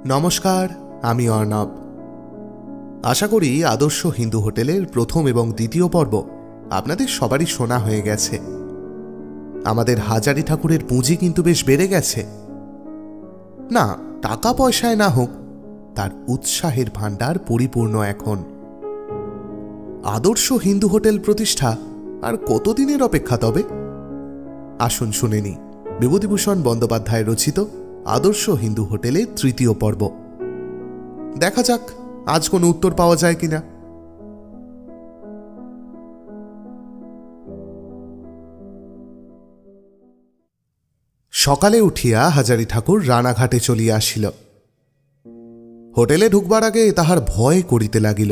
নমস্কার, আমি অর্ণব। আশা করি আদর্শ হিন্দু হোটেলের প্রথম এবং দ্বিতীয় পর্ব আপনাদের সবারই শোনা হয়ে গেছে। আমাদের হাজারি ঠাকুরের পুঁজি কিন্তু বেশ বেড়ে গেছে। না, টাকা পয়সায় না হোক, তার উৎসাহের ভাণ্ডার পরিপূর্ণ এখন। আদর্শ হিন্দু হোটেল প্রতিষ্ঠা আর কতদিনের অপেক্ষা তবে? আসুন শুনে নিই বিভূতিভূষণ বন্দ্যোপাধ্যায় রচিত আদর্শ হিন্দু হোটেলের তৃতীয় পর্ব। দেখা যাক আজ কোনো উত্তর পাওয়া যায় কিনা। সকালে উঠিয়া হাজারি ঠাকুর রানাঘাটে চলিয়া আসিল। হোটেলে ঢুকবার আগে তাহার ভয় করিতে লাগিল।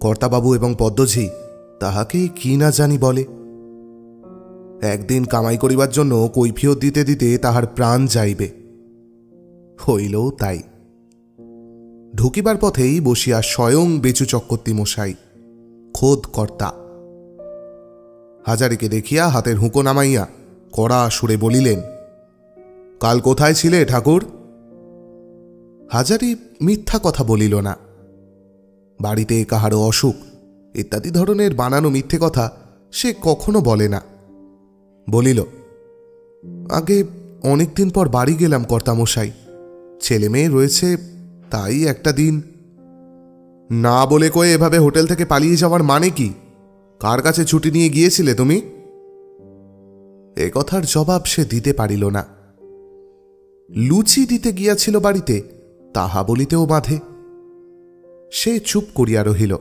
কর্তাবাবু এবং পদ্মজি তাহাকে কি না জানি বলে। একদিন কামাই করিবার জন্য কৈফিয়ত দিতে দিতে তাহার প্রাণ যাইবে। হইলও তাই। ঢুকিবার পথেই বসিয়া স্বয়ং বেচু চক্রবর্তী মশাই, খোদ কর্তা। হাজারিকে দেখিয়া হাতের হুঁকো নামাইয়া কড়া সুরে বলিলেন, কাল কোথায় ছিলে ঠাকুর? হাজারি মিথ্যা কথা বলিল না। বাড়িতে কাহারও অসুখ ইত্যাদি ধরনের বানানো মিথ্যে কথা সে কখনো বলে না। বলিল, আগে অনেকদিন পর বাড়ি গেলাম কর্তামশাই, ছেলে মেয়ে রয়েছে, তাই একটা দিন। না বলে কয়ে এভাবে হোটেল থেকে পালিয়ে যাওয়ার মানে কি? কার কাছে ছুটি নিয়ে গিয়েছিলে তুমি? এ কথার জবাব সে দিতে পারিল না। লুচি দিতে গিয়াছিল বাড়িতে, তাহা বলিতেও বাধে। সে চুপ করিয়া রহিল।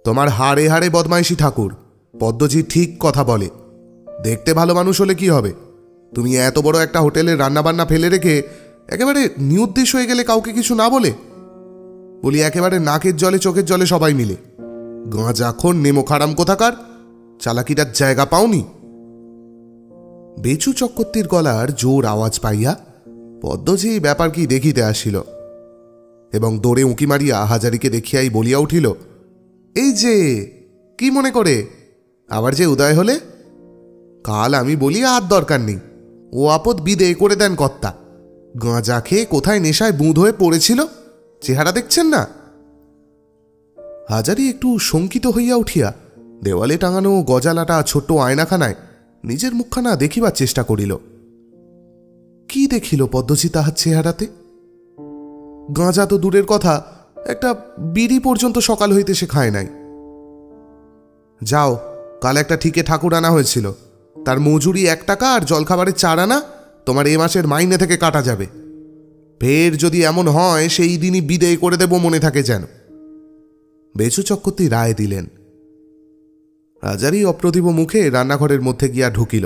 তোমার হাড়ে হাড়ে বদমাইশি ঠাকুর, পদ্মজি ঠিক কথা বলে। দেখতে ভালো মানুষ হলে কি হবে? তুমি এত বড় একটা হোটেলের রান্নাবান্না ফেলে রেখে একেবারে নিউদ্দেশ হয়ে গেলে কাউকে কিছু না বলে। বলি একেবারে নাকের জলে চোখের জলে সবাই মিলে। গাঁজাখন নেমো খারাম কোথাকার, চালাকিটার জায়গা পাওনি? বেচু চক্রবর্তীর গলার জোর আওয়াজ পাইয়া পদ্মজি ব্যাপার কি দেখিতে আসিল এবং দৌড়ে উঁকি মারিয়া হাজারিকে দেখিয়াই বলিয়া উঠিল, এই যে, কি মনে করে আবার যে উদয় হলে? কাল আমি বলি আর দরকার নেই, ও আপদ বিদে করে দেন কর্তা। গাঁজা খেয়ে কোথায় নেশায় বুঁদ হয়ে পড়েছিল, চেহারা দেখছেন না? হাজারি একটু শঙ্কিত হইয়া উঠিয়া দেওয়ালে টাঙানো গজালাটা ছোট্ট আয়নাখানায় নিজের মুখখানা দেখিবার চেষ্টা করিল। কি দেখিল পদ্মজি তাহার চেহারাতে? গাঁজা তো দূরের কথা, একটা বিড়ি পর্যন্ত সকাল হইতে সে খায় নাই। যাও, কাল একটা ঠিকে ঠাকুর আনা হয়েছিল, তার মজুরি 1 টাকা আর জলখাবারের 4 আনা তোমার এ মাসের মাইনে থেকে কাটা যাবে। ফের যদি এমন হয় সেই দিনই বিদেয় করে দেব, মনে থাকে যেন। বেচু চক্রবর্তী রায় দিলেন। হাজারি অপ্রতিভ মুখে রান্নাঘরের মধ্যে গিয়া ঢুকিল।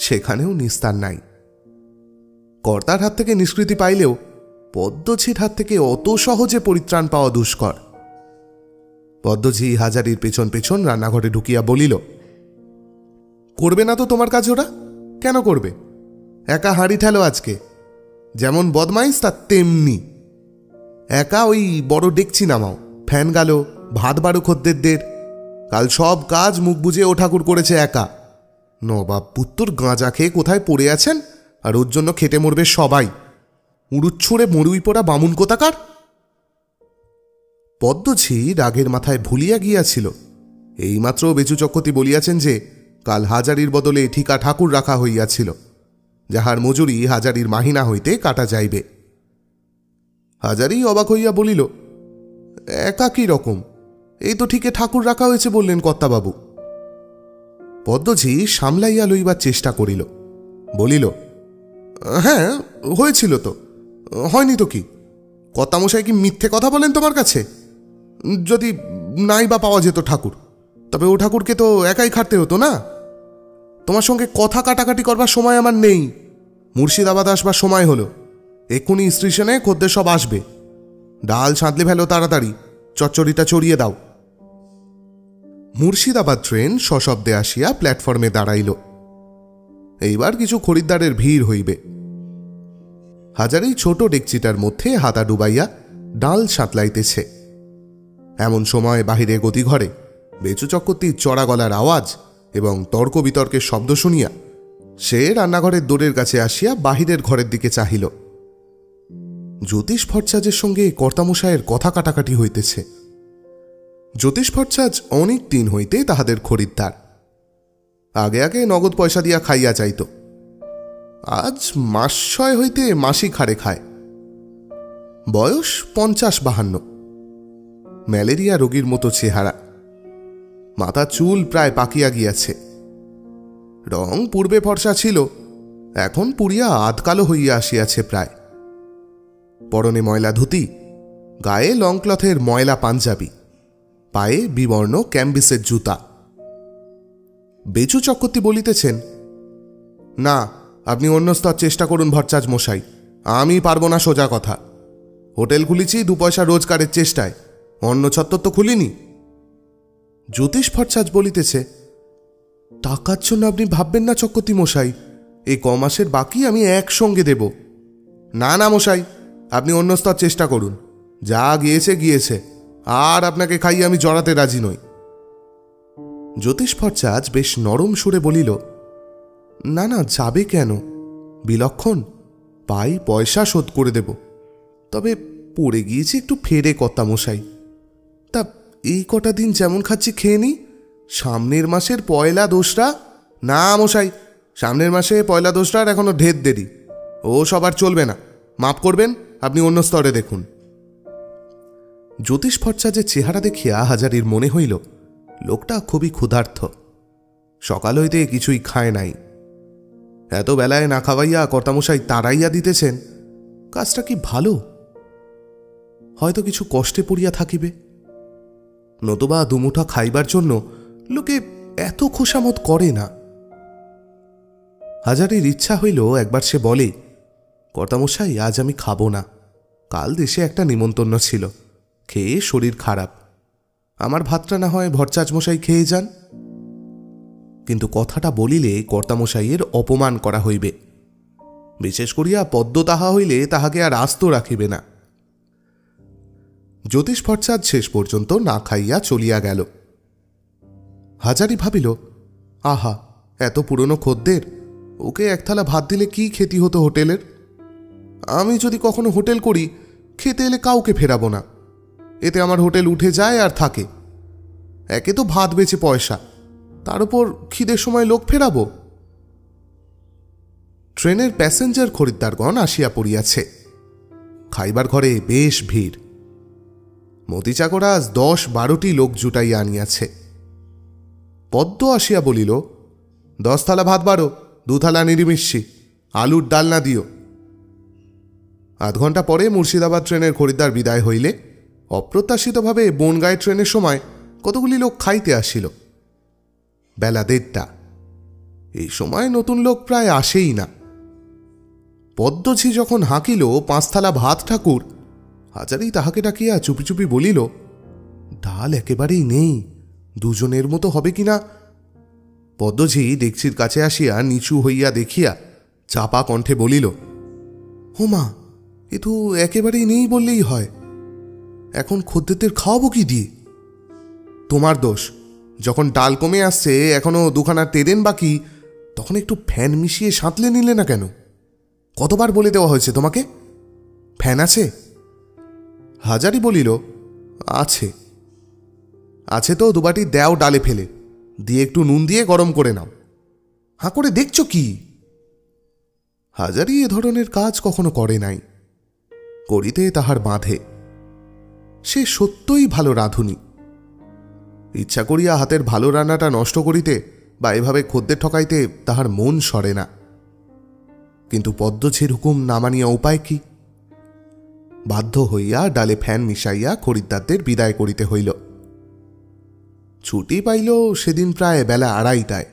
সেখানেও নিস্তার নাই। কর্তার হাত থেকে নিষ্কৃতি পাইলেও পদ্মজির হাত থেকে অত সহজে পরিত্রাণ পাওয়া দুষ্কর। পদ্মজি হাজারির পেছন পেছন রান্নাঘরে ঢুকিয়া বলিল, করবে না তো তোমার কাজ ওরা? কেন করবে? একা হাঁড়ি ঠেলো আজকে, যেমন বদমাইশ তার তেমনি। একা ওই বড় ডেকচি নামাও, ফ্যান গেল, ভাত বাড়ো খদ্দেরদের। কাল সব কাজ মুখ বুঝে ও ঠাকুর করেছে একা। নবাব পুত্তর গাঁজা খেয়ে কোথায় পড়ে আছেন, আর ওর জন্য খেটে মরবে সবাই। উড়ুচ্ছুড়ে মরুই পোড়া বামুন কোথাকার। পদ্মজি রাগের মাথায় ভুলিয়া গিয়াছিল এইমাত্র বেচু চক্রবর্তী বলিয়াছেন যে কাল হাজারির বদলে ঠিকা ঠাকুর রাখা হইয়াছিল, যাহার মজুরি হাজারির মাহিনা হইতে কাটা যাইবে। হাজারি অবাক হইয়া বলিল, একা কি রকম? এই তো ঠিকে ঠাকুর রাখা হয়েছে বললেন কর্তাবাবু। পদ্মজি সামলাইয়া লইবার চেষ্টা করিল। বলিল, হ্যাঁ হয়েছিল তো, হয়নি তো কি? কর্তামশাই কি মিথ্যে কথা বলেন তোমার কাছে? যদি নাই বা পাওয়া যেত ঠাকুর, তবে ও ঠাকুরকে তো একাই খাটতে হতো না। তোমার সঙ্গে কথা কাটাকাটি করবার সময় আমার নেই। মুর্শিদাবাদ আসবার সময় হলো, এক্ষুনি স্টেশনে খদ্দের সব আসবে। ডাল সাঁতলে ফেলো তাড়াতাড়ি, চচ্চড়িটা চড়িয়ে দাও। মুর্শিদাবাদ ট্রেন সশব্দে আসিয়া প্ল্যাটফর্মে দাঁড়াইল। এইবার কিছু খরিদ্দারের ভিড় হইবে। হাজারি ছোট ডেকচিটার মধ্যে হাতা ডুবাইয়া ডাল সাঁতলাইতেছে। এমন সময় বাহিরে গতিঘরে বেচু চক্রবর্তীর চড়া গলার আওয়াজ এবং তর্ক বিতর্কের শব্দ শুনিয়া সে রান্নাঘরের দোরের কাছে আসিয়া বাহিরের ঘরের দিকে চাহিল। জ্যোতিষ ভট্টাচার্যের সঙ্গে কর্তামশায়ের কথা কাটাকাটি হইতেছে। জ্যোতিষ ভট্টাচার্য অনেক দিন হইতে তাহাদের খরিদ্দার। আগে আগে নগদ পয়সা দিয়া খাইয়া যাইত। আজ মাস 6 হইতে মাসিক হারে খায়। বয়স 50-52। ম্যালেরিয়া রোগীর মতো চেহারা। মাথা চুল প্রায় পাকিয়া গিয়াছে। রং পূর্বে ফর্সা ছিল, এখন পুড়িয়া আধকালো হইয়া আসিয়াছে প্রায়। পরনে ময়লা ধুতি, গায়ে লং ক্লথের ময়লা পাঞ্জাবি, পায়ে বিবর্ণ ক্যাম্বিসের জুতা। বেচু চক্রবর্তী বলিতেছেন, না, আপনি অন্য স্তর চেষ্টা করুন ভট্টাচার্য মশাই, আমি পারব না সোজা কথা। হোটেল খুলেছি 2 পয়সা রোজগারের চেষ্টায়, অন্য ছত্তর তো খুলিনি। জ্যোতিষ ভট্টাচার্য বলিতেছে, টাকার জন্য আপনি ভাববেন না চক্রবর্তী মশাই, এই কমাসের বাকি আমি একসঙ্গে দেব। না না মশাই, আপনি অন্য স্তর চেষ্টা করুন, যা গিয়েছে গিয়েছে, আর আপনাকে খাইয়ে আমি জড়াতে রাজি নই। জ্যোতিষ ভট্টাচার্য বেশ নরম সুরে বলিল, না না, যাবে কেন? বিলক্ষণ পাই পয়সা শোধ করে দেব, তবে পড়ে গিয়েছি একটু ফেরে কর্তামশাই। তা এই কটা দিন যেমন খাচ্ছি খেয়ে নি, সামনের মাসের পয়লা দোসরা। না মশাই, সামনের মাসে পয়লা দোসরার এখনো ঢের দেরি, ও সবার চলবে না, মাফ করবেন, আপনি অন্য স্তরে দেখুন। জ্যোতিষ ভট্টাচার্যের চেহারা দেখিয়া হাজারির মনে হইল লোকটা খুবই ক্ষুধার্ত। সকাল হইতে কিছুই খায় নাই। এত বেলায় না খাওয়াইয়া কর্তামশাই তাড়াইয়া দিতেছেন, কাজটা কি ভালো? হয়তো কিছু কষ্টে পড়িয়া থাকিবে, নতুবা দুমুঠা খাইবার জন্য লোকে এত খোসামত করে না। হাজারির ইচ্ছা হইল একবার সে বলে, কর্তামশাই আজ আমি খাবো না, কাল দেশে একটা নিমন্ত্রণ ছিল, খেয়ে শরীর খারাপ, আমার ভাতটা না হয় ভট্টাচার্য মশাই খেয়ে যান। কিন্তু কথাটা বলিলে কর্তামশাইয়ের অপমান করা হইবে, বিশেষ করিয়া পদ্ম তাহা হইলে তাহাকে আর আস্ত রাখিবে না। জ্যোতিষ ভট্টাচার্য শেষ পর্যন্ত না খাইয়া চলিয়া গেল। হাজারি ভাবিল, আহা, এত পুরনো খদ্দের, ওকে এক থালা ভাত দিলে কি ক্ষতি হতো হোটেলের? আমি যদি কখনো হোটেল করি, খেতে এলে কাউকে ফেরাবো না, এতে আমার হোটেল উঠে যায় আর থাকে। একে তো ভাত বেচে পয়সা, তার উপর খিদের সময় লোক ফেরাবো। ট্রেনের প্যাসেঞ্জার খরিদ্দারগণ আসিয়া পড়িয়াছে। খাইবার ঘরে বেশ ভিড়। মতিচাকর আজ 10-12টি লোক জুটাইয়া আনিয়াছে। পদ্ম আসিয়া বলিল, 10 থালা ভাত বাড়ো, 2 থালা নিরামিষি, আলুর ডালনা দিও। আধ ঘন্টা পরে মুর্শিদাবাদ ট্রেনের খরিদ্দার বিদায় হইলে অপ্রত্যাশিতভাবে বনগাঁয় ট্রেনের সময় কতগুলি লোক খাইতে আসিল। বেলা 1:30। এই সময় নতুন লোক প্রায় আসেই না। পদ্মঝি যখন হাঁকিল 5 থালা ভাত ঠাকুর, হাজারি তাহাকে ডাকিয়া চুপি চুপি বলিল, ডাল একেবারেই নেই, দুজনের মতো হবে কিনা। পদ্মঝি ডেকচির কাছে আসিয়া নিচু হইয়া দেখিয়া চাপা কণ্ঠে বলিল, হোমা, এ তো একেবারেই নেই বললেই হয়, এখন খদ্দেরদের খাওয়াবো কি দিয়ে? তোমার দোষ, যখন ডাল কমে আসছে, এখনো 2খানা তেরেন বাকি, তখন একটু ফ্যান মিশিয়ে সাঁতলে নিলে না কেন? কতবার বলে দেওয়া হয়েছে তোমাকে? ফ্যান আছে? হাজারি বলিল, আছে। আছে তো 2 বাটি দেও ডালে ফেলে, দিয়ে একটু নুন দিয়ে গরম করে নাও। হাঁ করে দেখছো কি? হাজারি এ ধরনের কাজ কখনো করে নাই, করিতে তাহার বাঁধে। সে সত্যই ভালো রাঁধুনি। ইচ্ছা করিয়া হাতের ভালো রান্নাটা নষ্ট করিতে বা এভাবে খদ্দের ঠকাইতে তাহার মন সরে না। কিন্তু পদ্মঝির হুকুম না মানিয়া উপায় কি? বাধ্য হইয়া ডালে ফ্যান মিশাইয়া খরিদ্দারদের বিদায় করিতে হইল। ছুটি পাইল সেদিন প্রায় বেলা 2:30টায়।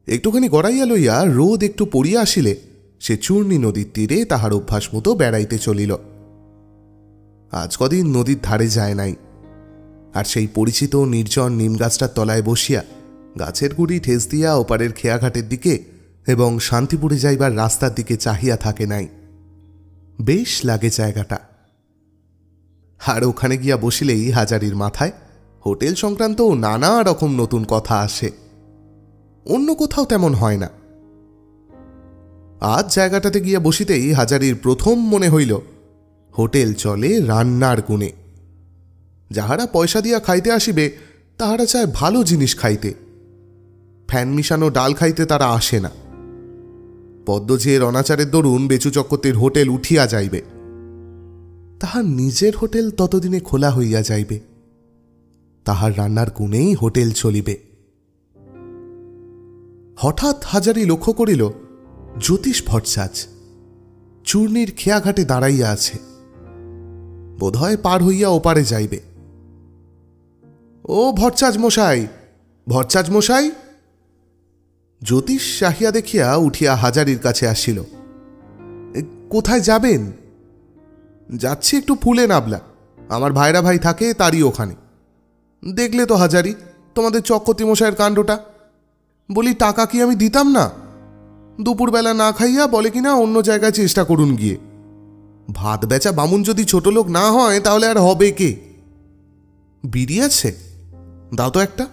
একটুখানি গড়াইয়া লইয়া রোদ একটু পড়িয়া আসিলে সে চূর্ণী নদীর তীরে তাহার অভ্যাস মতো বেড়াইতে চলিল। আজ কদিন নদীর ধারে যায় নাই, আর সেই পরিচিত নির্জন নিমগাছটার তলায় বসিয়া গাছের গুড়ি ঠেস দিয়া ওপারের খেয়াঘাটের দিকে এবং শান্তিপুরে যাইবার রাস্তার দিকে চাহিয়া থাকে নাই। বেশ লাগে জায়গাটা। আর ওখানে গিয়া বসিলেই হাজারির মাথায় হোটেল সংক্রান্ত নানা রকম নতুন কথা আসে। অন্য কোথাও তেমন হয় না। আজ জায়গাটাতে গিয়া বসিতেই হাজারির প্রথম মনে হইল হোটেল চলে রান্নার গুণে। যাহারা পয়সা দিয়া খাইতে আসিবে তাহারা চায় ভালো জিনিস খাইতে, ফ্যান মিশানো ডাল খাইতে তারা আসে না। পদ্মঝির অনাচারের দরুন বেচু চক্রবর্তীর হোটেল উঠিয়া যাইবে, তাহার নিজের হোটেল ততদিনে খোলা হইয়া যাইবে, তাহার রান্নার গুণেই হোটেল চলিবে। হঠাৎ হাজারি লক্ষ্য করিল জ্যোতিষ ভট্টাচ চূর্ণীর খেয়াঘাটে দাঁড়াইয়া আছে, বোধহয় পার হইয়া ওপারে যাইবে। ও ভট্টাচ মশাই, ভট্টাচ মশাই! জ্যোতিষ চাহিয়া দেখিয়া উঠিয়া হাজারির কাছে আসিল। কোথায় যাবেন? যাচ্ছি একটু ফুলে নাবলা, আমার ভাইরা ভাই থাকে তারই ওখানে। দেখলে তো হাজারি তোমাদের চক্রবর্তী মশাইয়ের কাণ্ডটা। বলি টাকা কি আমি দিতাম না? দুপুরবেলা না খাইয়া বলে কিনা অন্য জায়গায় চেষ্টা করুন গিয়ে। ভাত বেচা বামুন যদি ছোট লোক না হয় তাহলে আর হবে কে? বিড়ি আছে? দাও তো একটা।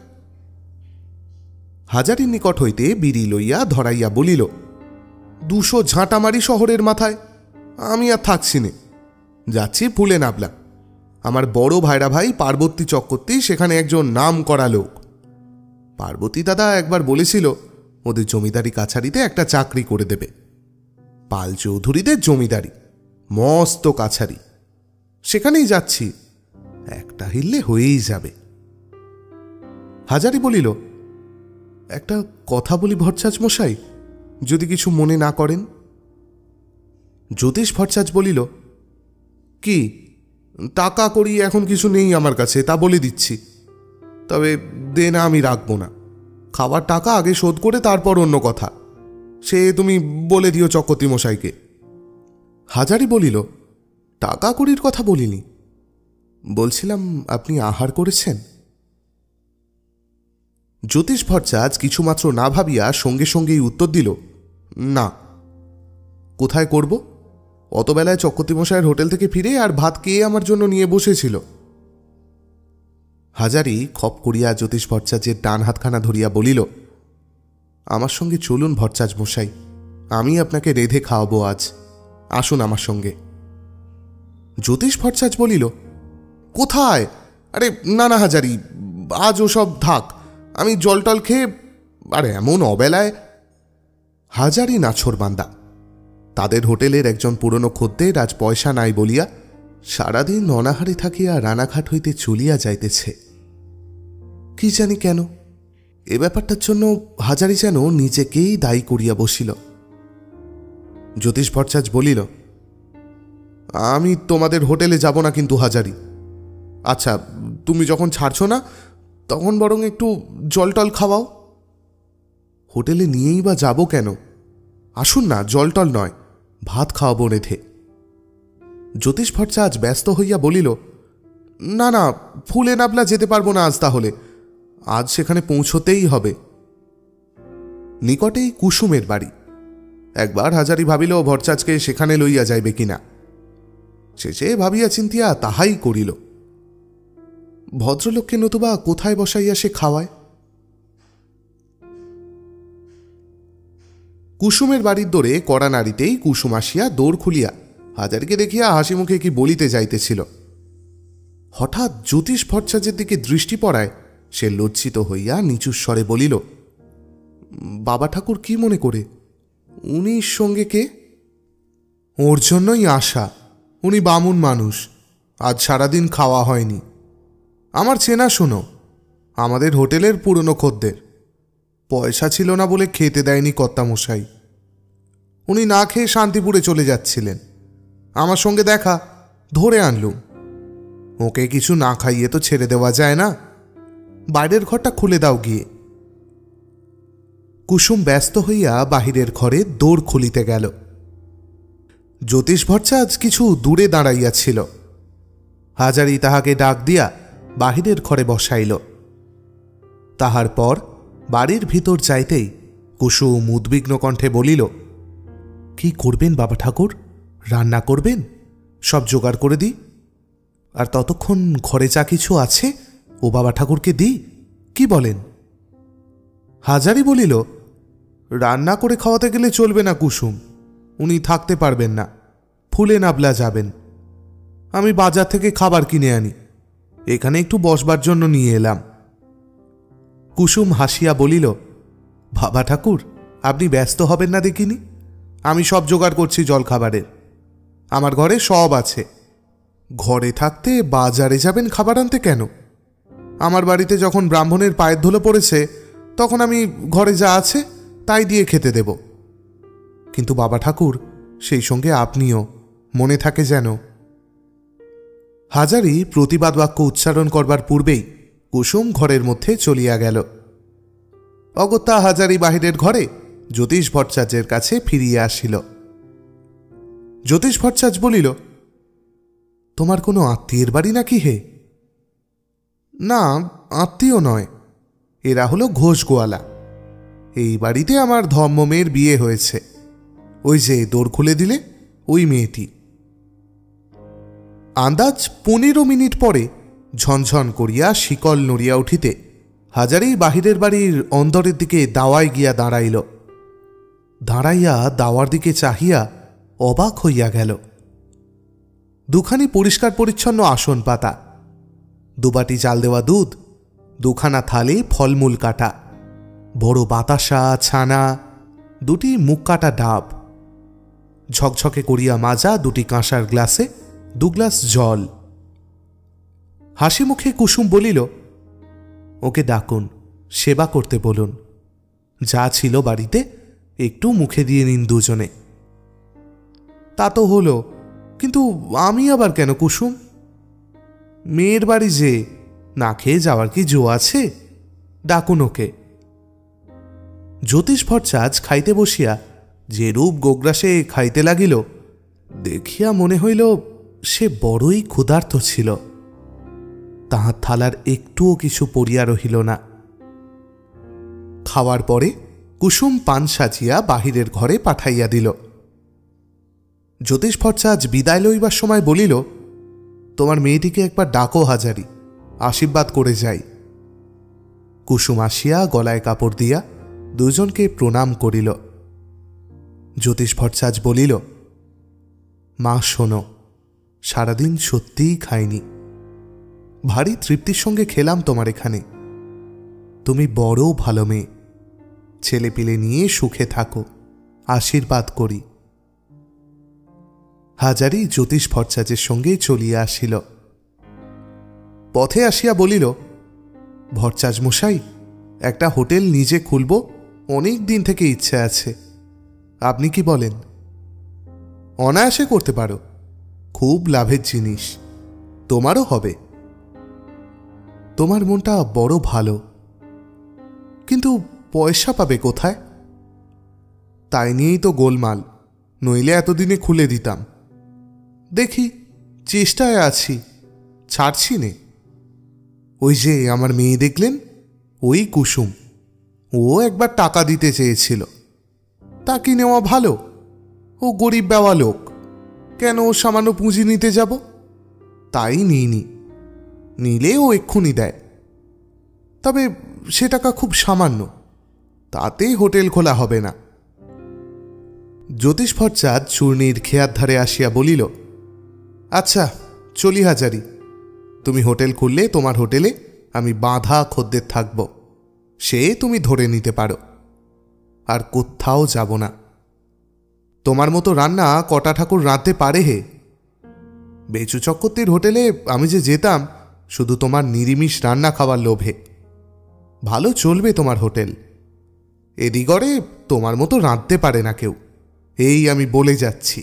হাজারির নিকট হইতে বিড়ি লইয়া ধরাইয়া বলিল, 200 ঝাঁটা মারি শহরের মাথায়, আমি আর থাকছি নে, যাচ্ছি ফুলে নাবলা। আমার বড় ভাইরা ভাই পার্বতী চক্রবর্তী সেখানে একজন নাম করা লোক। পার্বতী দাদা একবার বলেছিল ওদের জমিদারি কাছারিতে একটা চাকরি করে দেবে। পাল চৌধুরীদের জমিদারি, মস্ত কাছারি, সেখানেই যাচ্ছি, একটা হিললে হয়েই যাবে। হাজারি বলিল, একটা কথা বলি ভট্টাচ মশাই, যদি কিছু মনে না করেন। জ্যোতিষ ভট্টাচ বলিল, কি? টাকা করি এখন কিছু নেই আমার কাছে, তা বলে দিচ্ছি, তবে দেনা আমি রাখবো না। খাবার টাকা আগে শোধ করে তারপর অন্য কথা, সে তুমি বলে দিও চক্রবর্তী মশাইকে। হাজারি বলিল, টাকা কড়ির কথা বলিনি, বলছিলাম আপনি আহার করেছেন? জ্যোতিষ ভট্টাচ কিছুমাত্র না ভাবিয়া সঙ্গে সঙ্গেই উত্তর দিল, না। কোথায় করব? অতবেলায় চক্রবর্তী মশাইয়ের হোটেল থেকে ফিরে আর ভাত কে আমার জন্য নিয়ে বসেছিল। হাজারি খপ করিয়া জ্যোতিষ ভট্টাচের ডান হাতখানা ধরিয়া বলিল, আমার সঙ্গে চলুন ভট্টাচ মশাই, আমি আপনাকে রেঁধে খাওয়াবো আজ, আসুন আমার সঙ্গে। জ্যোতিষ ভট্টাচ বলিল, কোথায়? আরে না না হাজারি, আজ ওসব থাক, আমি জল টল খেয়ে। আরে এমন অবেলায়। হাজারি নাছোড়বান্দা, তাদের হোটেলের একজন পুরনো খদ্দের আজ পয়সা নাই বলিয়া সারাদিন অনাহারে থাকিয়া রানাঘাট হইতে চলিয়া যাইতেছে। কি জানি কেন এ ব্যাপারটার জন্য হাজারি যেন নিজেকেই দায়ী করিয়া বসিল। জ্যোতিষ ভট্টাচ বলিল, আমি তোমাদের হোটেলে যাব না কিন্তু হাজারি। আচ্ছা, তুমি যখন ছাড়ছ না তখন বরং একটু জল টল খাওয়াও। হোটেলে নিয়েই বা যাব কেন? আসুন না, জল টল নয়, ভাত খাওয়াবো রেঁধে। জ্যোতিষ ভট্টাচ ব্যস্ত হইয়া বলিল, না না, ফুলে নাবলা যেতে পারবো না আজ, তাহলে আজ সেখানে পৌঁছতেই হবে। নিকটেই কুসুমের বাড়ি। একবার হাজারি ভাবিল ভট্টাচকে সেখানে লইয়া যাইবে কিনা, শেষে ভাবিয়া চিন্তিয়া তাহাই করিল। ভদ্রলোককে নতুবা কোথায় বসাইয়া সে খাওয়ায়? কুসুমের বাড়ির দোরে কড়া নাড়িতেই কুসুম আসিয়া দৌড় খুলিয়া হাজারিকে দেখিয়া হাসি মুখে কি বলিতে যাইতেছিল। হঠাৎ জ্যোতিষ ভট্টাচের দিকে দৃষ্টি পড়ায় সে লজ্জিত হইয়া নিচু স্বরে বলিল, বাবা ঠাকুর কি মনে করে? উনি সঙ্গে কে? ওর জন্যই আশা, উনি বামুন মানুষ, আজ সারাদিন খাওয়া হয়নি। আমার চেনা শোনো, আমাদের হোটেলের পুরনো খদ্দের, পয়সা ছিল না বলে খেতে দেয়নি কর্তামশাই। উনি না খেয়ে শান্তিপুরে চলে যাচ্ছিলেন, আমার সঙ্গে দেখা, ধরে আনলুম। ওকে কিছু না খাইয়ে তো ছেড়ে দেওয়া যায় না, বাইরের ঘরটা খুলে দাও গিয়ে। কুসুম ব্যস্ত হইয়া বাহিরের ঘরে দৌড় খুলিতে গেল। জ্যোতিষ ভট্টাচ কিছু দূরে দাঁড়াইয়াছিল। হাজারি তাহাকে ডাক দিয়া বাহিরের ঘরে বসাইল। তাহার পর বাড়ির ভিতর যাইতেই কুসুম উদ্বিগ্ন কণ্ঠে বলিল, কি করবেন বাবা ঠাকুর? রান্না করবেন? সব জোগাড় করে দিই। আর ততক্ষণ ঘরে যা কিছু আছে ও বাবা ঠাকুরকে দিই, কি বলেন? হাজারি বলিল, রান্না করে খাওয়াতে গেলে চলবে না কুসুম, উনি থাকতে পারবেন না, ফুলে নাবলা যাবেন। আমি বাজার থেকে খাবার কিনে আনি, এখানে একটু বসবার জন্য নিয়ে এলাম। কুসুম হাসিয়া বলিল, বাবা ঠাকুর, আপনি ব্যস্ত হবেন না দেখিনি, আমি সব জোগাড় করছি জলখাবারের। আমার ঘরে সব আছে। ঘরে থাকতে বাজারে যাবেন খাবার আনতে কেন? আমার বাড়িতে যখন ব্রাহ্মণের পায়ের ধুলো পড়েছে, তখন আমি ঘরে যা আছে তাই দিয়ে খেতে দেব। কিন্তু বাবা ঠাকুর, সেই সঙ্গে আপনিও, মনে থাকে যেন। হাজারি প্রতিবাদ বাক্য উচ্চারণ করবার পূর্বেই কুসুম ঘরের মধ্যে চলিয়া গেল। অগত্যা হাজারি বাহিরের ঘরে জ্যোতিষ ভট্টাচার্যের কাছে ফিরিয়া আসিল। জ্যোতিষ ভট্টাচার্য বলিল, তোমার কোনো আত্মীয়ের বাড়ি নাকি হে? না, আত্মীয় নয়, এরা হলো ঘোষ গোয়ালা। এই বাড়িতে আমার ধর্মমেয়ের বিয়ে হয়েছে। ওই যে দোর খুলে দিলে, ওই মেয়েটি। আন্দাজ 15 মিনিট পরে ঝনঝন করিয়া শিকল নড়িয়া উঠিতে হাজারি বাহিরের বাড়ির অন্দরের দিকে দাওয়ায় গিয়া দাঁড়াইল। দাঁড়াইয়া দাওয়ার দিকে চাহিয়া অবাক হইয়া গেল। দুখানি পরিষ্কার পরিচ্ছন্ন আসন পাতা, দুবাটি চাল দেওয়া দুধ, দুখানা থালে ফলমূল কাটা, বড় বাতাসা ছানা, দুটি মুখ কাটা ডাব, ঝকঝকে করিয়া মাজা দুটি কাঁসার গ্লাসে 2 গ্লাস জল। হাসি মুখে কুসুম বলিল, ওকে ডাকুন, সেবা করতে বলুন। যা ছিল বাড়িতে একটু মুখে দিয়ে নিন দুজনে। তা তো হলো, কিন্তু আমি আবার কেন কুসুম? মেয়ের বাড়ি যে, না খেয়ে যাওয়ার কি জো আছে? ডাকুন ওকে। জ্যোতিষ ভট্টাচার্য খাইতে বসিয়া যে রূপ গোগ্রাসে খাইতে লাগিল, দেখিয়া মনে হইল সে বড়ই ক্ষুধার্ত ছিল। তাহার থালার একটুও কিছু পড়িয়া রহিল না। খাওয়ার পরে কুসুম পান সাজিয়া বাহিরের ঘরে পাঠাইয়া দিল। জ্যোতিষ ভট্টাচার্য বিদায় লইবার সময় বলিল, তোমার মেয়েটিকে একবার ডাকো হাজারি, আশীর্বাদ করে যাই। কুসুম আসিয়া গলায় কাপড় দিয়া দুজনকে প্রণাম করিল। জ্যোতিষ ভট্টাচার্য বলিল, মা শোনো, সারাদিন সত্যিই খাইনি, ভারী তৃপ্তির সঙ্গে খেলাম তোমার এখানে। তুমি বড় ভালো মেয়ে, ছেলেপিলে নিয়ে সুখে থাকো, আশীর্বাদ করি। হাজারি জ্যোতিষ ভট্টাচার্যের সঙ্গে চলিয়া আসিল। পথে আসিয়া বলিল, ভট্টাচার্য মশাই, একটা হোটেল নিজে খুলব, অনেক দিন থেকে ইচ্ছে আছে। আপনি কি বলেন? অনায়াসে করতে পারো, খুব লাভের জিনিস, তোমারও হবে। তোমার মনটা বড় ভালো, কিন্তু পয়সা পাবে কোথায়? তাই নিয়েই তো গোলমাল, নইলে এতদিনে খুলে দিতাম। দেখি, চেষ্টায় আছি, ছাড়ছি নে। ওই যে আমার মেয়ে দেখলেন, ওই কুসুম, ও একবার টাকা দিতে চেয়েছিল। তা কি নেওয়া ভালো? ও গরিব বেওয়া লোক, কেন ও সামান্য পুঁজি নিতে যাব? তাই নিইনি, নিলে ও এক্ষুনি দেয়। তবে সে টাকা খুব সামান্য, তাতে হোটেল খোলা হবে না। জ্যোতিষ ভট্টাচার্য চূর্ণীর খেয়ার ধারে আসিয়া বলিল, আচ্ছা চলি হাজারি, তুমি হোটেল খুললে তোমার হোটেলে আমি বাঁধা খদ্দের থাকব, সে তুমি ধরে নিতে পারো। আর কোথাও যাব না। তোমার মতো রান্না কটা ঠাকুর রাঁধতে পারে হে? বেচু চক্রবর্তীর হোটেলে আমি যে যেতাম শুধু তোমার নিরামিষ রান্না খাওয়ার লোভে। ভালো চলবে তোমার হোটেল। এদিগরে তোমার মতো রাঁধতে পারে না কেউ, এই আমি বলে যাচ্ছি।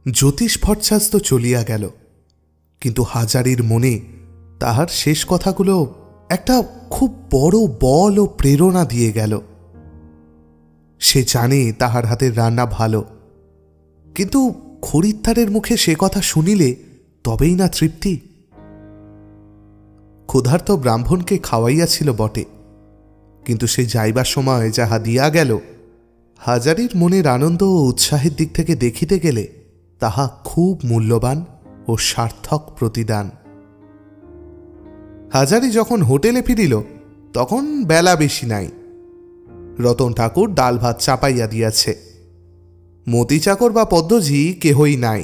জ্যোতিষ ভট্টাচার্য তো চলিয়া গেল, কিন্তু হাজারির মনে তাহার শেষ কথাগুলো একটা খুব বড় বল ও প্রেরণা দিয়ে গেল। সে জানে তাহার হাতের রান্না ভালো, কিন্তু খরিদ্দারের মুখে সে কথা শুনিলে তবেই না তৃপ্তি। ক্ষুধার্ত ব্রাহ্মণকে খাওয়াইয়াছিল বটে, কিন্তু সে যাইবার সময় যাহা দিয়া গেল, হাজারির মনের আনন্দ ও উৎসাহের দিক থেকে দেখিতে গেলে তাহা খুব মূল্যবান ও সার্থক প্রতিদান। হাজারি যখন হোটেলে ফিরিল তখন বেলা বেশি নাই। রতন ঠাকুর ডাল ভাত চাপাইয়া দিয়াছে, মতি চাকর বা পদ্মজি কেহই নাই।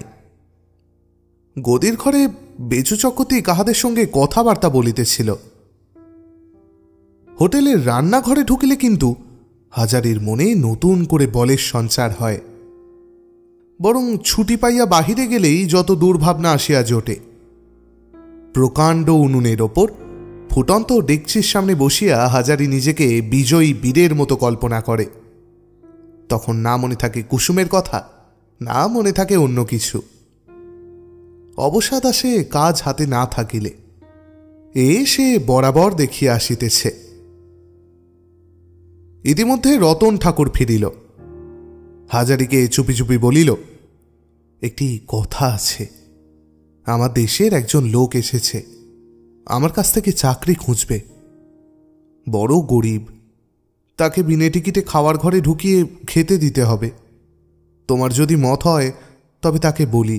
গদির ঘরে বেচু চক্রবর্তী কাহাদের সঙ্গে কথাবার্তা বলিতেছিল। হোটেলের রান্নাঘরে ঢুকিলে কিন্তু হাজারির মনে নতুন করে বলের সঞ্চার হয়। বরং ছুটি পাইয়া বাহিরে গেলেই যত দুর্ভাবনা আসিয়া জোটে। প্রকাণ্ড উনুনের ওপর ফুটন্ত ডেকচির সামনে বসিয়া হাজারি নিজেকে বিজয়ী বীরের মতো কল্পনা করে। তখন না মনে থাকে কুসুমের কথা, না মনে থাকে অন্য কিছু। অবসাদ আসে কাজ হাতে না থাকিলে, সে বরাবর দেখিয়া আসিতেছে। ইতিমধ্যে রতন ঠাকুর ফিরিল। হাজারিকে চুপি চুপি বলিল, একটি কথা আছে। আমার দেশের একজন লোক এসেছে, আমার কাছ থেকে চাকরি খুঁজবে। বড় গরিব, তাকে বিনে টিকিটে খাওয়ার ঘরে ঢুকিয়ে খেতে দিতে হবে। তোমার যদি মত হয় তবে তাকে বলি।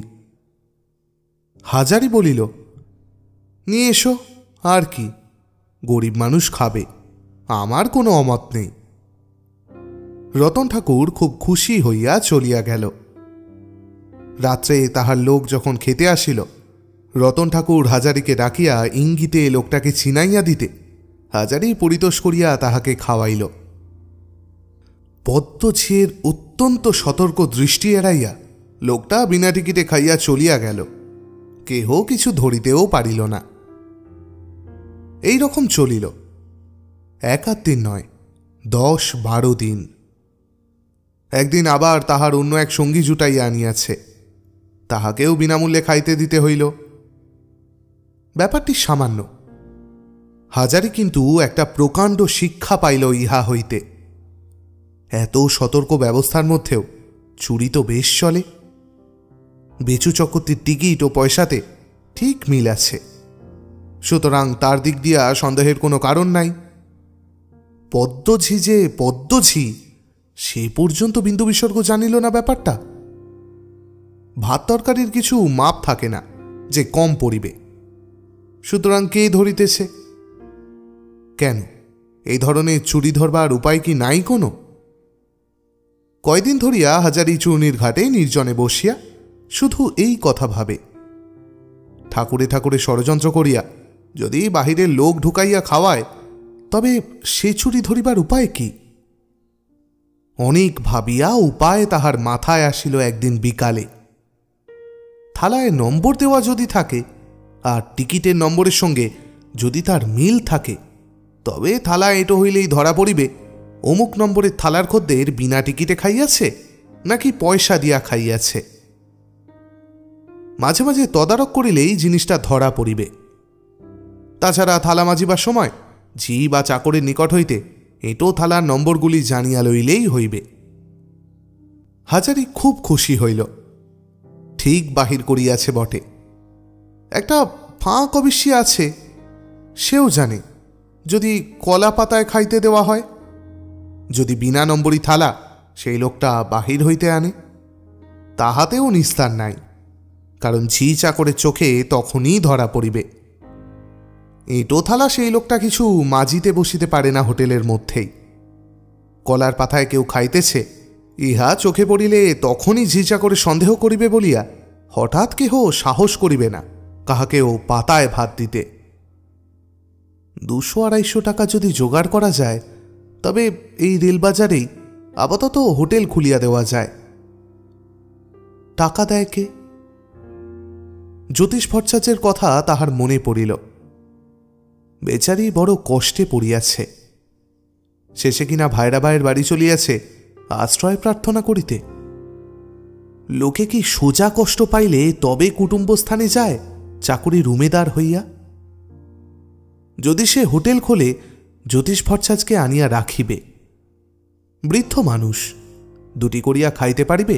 হাজারি বলিল, নিয়ে এসো, আর কি, গরিব মানুষ খাবে, আমার কোনো অমত নেই। রতন ঠাকুর খুব খুশি হইয়া চলিয়া গেল। রাত্রে তাহার লোক যখন খেতে আসিল, রতন ঠাকুর হাজারিকে ডাকিয়া ইঙ্গিতে লোকটাকে চিনাইয়া দিতে হাজারি পরিতোষ করিয়া তাহাকে খাওয়াইল। পদ্মঝির অত্যন্ত সতর্ক দৃষ্টি এড়াইয়া লোকটা বিনা টিকিটে খাইয়া চলিয়া গেল। কেহ কিছু ধরিতেও পারিল না। এই রকম চলিল 1-8 দিন নয়, 10-12 দিন। একদিন আবার তাহার অন্য এক সঙ্গী জুটাইয়া আনিয়াছে, তাহাকেও বিনামূল্যে খাইতে দিতে হইল। ব্যাপারটি সামান্য, হাজারি কিন্তু একটা প্রকাণ্ড শিক্ষা পাইল ইহা হইতে। এত সতর্ক ব্যবস্থার মধ্যেও চুরি তো বেশ চলে। বেচু চক্রবর্তীর টিকিট ও পয়সাতে ঠিক মিল আছে, সুতরাং তার দিক দিয়া সন্দেহের কোনো কারণ নাই। পদ্মঝি যে পদ্মঝি, সে পর্যন্ত বিন্দু বিসর্গ জানিল না ব্যাপারটা। ভাত তরকারির কিছু মাপ থাকে না যে কম পড়িবে, সুতরাং কে ধরিতেছে? কেন, এই ধরনের চুরি ধরবার উপায় কি নাই কোনো? কয়দিন ধরিয়া হাজারি চূর্ণির ঘাটে নির্জনে বসিয়া শুধু এই কথা ভাবে। ঠাকুরে ঠাকুরে ষড়যন্ত্র করিয়া যদি বাহিরের লোক ঢুকাইয়া খাওয়ায়, তবে সে চুরি ধরিবার উপায় কি? অনেক ভাবিয়া উপায় তাহার মাথায় আসিল একদিন বিকালে। থালায় নম্বর দেওয়া যদি থাকে আর টিকিটের নম্বরের সঙ্গে যদি তার মিল থাকে, তবে থালা এঁটো হইলেই ধরা পড়িবে অমুক নম্বরের থালার খদ্দের বিনা টিকিটে খাইয়াছে নাকি পয়সা দিয়া খাইয়াছে। মাঝে মাঝে তদারক করিলেই জিনিসটা ধরা পড়িবে। তাছাড়া থালা মাজিবার সময় ঝি বা চাকরের নিকট হইতে এঁটো থালার নম্বরগুলি জানিয়া লইলেই হইবে। হাজারি খুব খুশি হইল, ঠিক বাহির করিয়াছে বটে। একটা ফাঁক অবশ্যই আছে, সেও জানে যদি কলা পাতায় খাইতে দেওয়া হয়। যদি বিনা নম্বরী থালা সেই লোকটা বাহির হইতে আনে, তাহাতেও নিস্তার নাই, কারণ ঝি চাকরের চোখে তখনই ধরা পড়িবে। এঁটো থালা সেই লোকটা কিছু মাজিতে বসিতে পারে না হোটেলের মধ্যেই। কলার পাতায় কেউ খাইতেছে, ইহা চোখে পড়িলে তখনই ঝি চাকরে সন্দেহ করিবে বলিয়া হঠাৎ কেহ সাহস করিবে না কাহাকেও পাতায় ভাত দিতে। 200-250 টাকা যদি জোগাড় করা যায়, তবে এই রেলবাজারেই আপাতত হোটেল খুলিয়া দেওয়া যায়। টাকা দেয় কে? জ্যোতিষ ভট্টাচার্যের কথা তাহার মনে পড়িল। বেচারি বড় কষ্টে পড়িয়াছে। শেষে কিনা ভাইরাবাইয়ের বাড়ি চলিয়াছে আশ্রয় প্রার্থনা করিতে। লোকে কি সোজা কষ্ট পাইলে তবে কুটুম্বস্থানে যায় চাকরি রুমেদার হইয়া? যদি সে হোটেল খোলে, জ্যোতিষ ভট্টাচার্যকে আনিয়া রাখিবে। বৃদ্ধ মানুষ, 2টি করিয়া খাইতে পারিবে,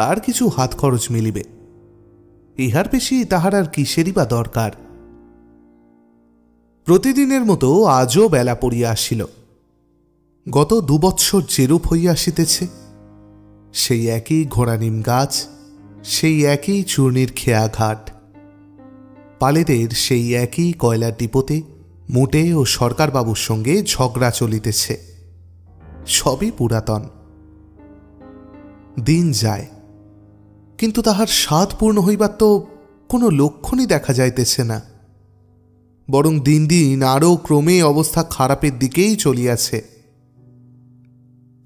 আর কিছু হাত খরচ মিলিবে। ইহার বেশি তাহার আর কিসেরই বা দরকার। প্রতিদিনের মতো আজও বেলা পড়িয়া আসিল। গত 2 বৎসর যেরূপ হইয়া আসিতেছে, সেই একই ঘোড়ানিম গাছ, সেই একই চূর্ণির খেয়া ঘাট, পালেদের সেই একই কয়লার ডিপোতে মোটে ও সরকারবাবুর সঙ্গে ঝগড়া চলিতেছে। সবই পুরাতন। দিন যায়, কিন্তু তাহার স্বাদ পূর্ণ হইবার তো কোনো লক্ষণই দেখা যাইতেছে না। বরং দিন দিন আরও ক্রমে অবস্থা খারাপের দিকেই চলিয়াছে।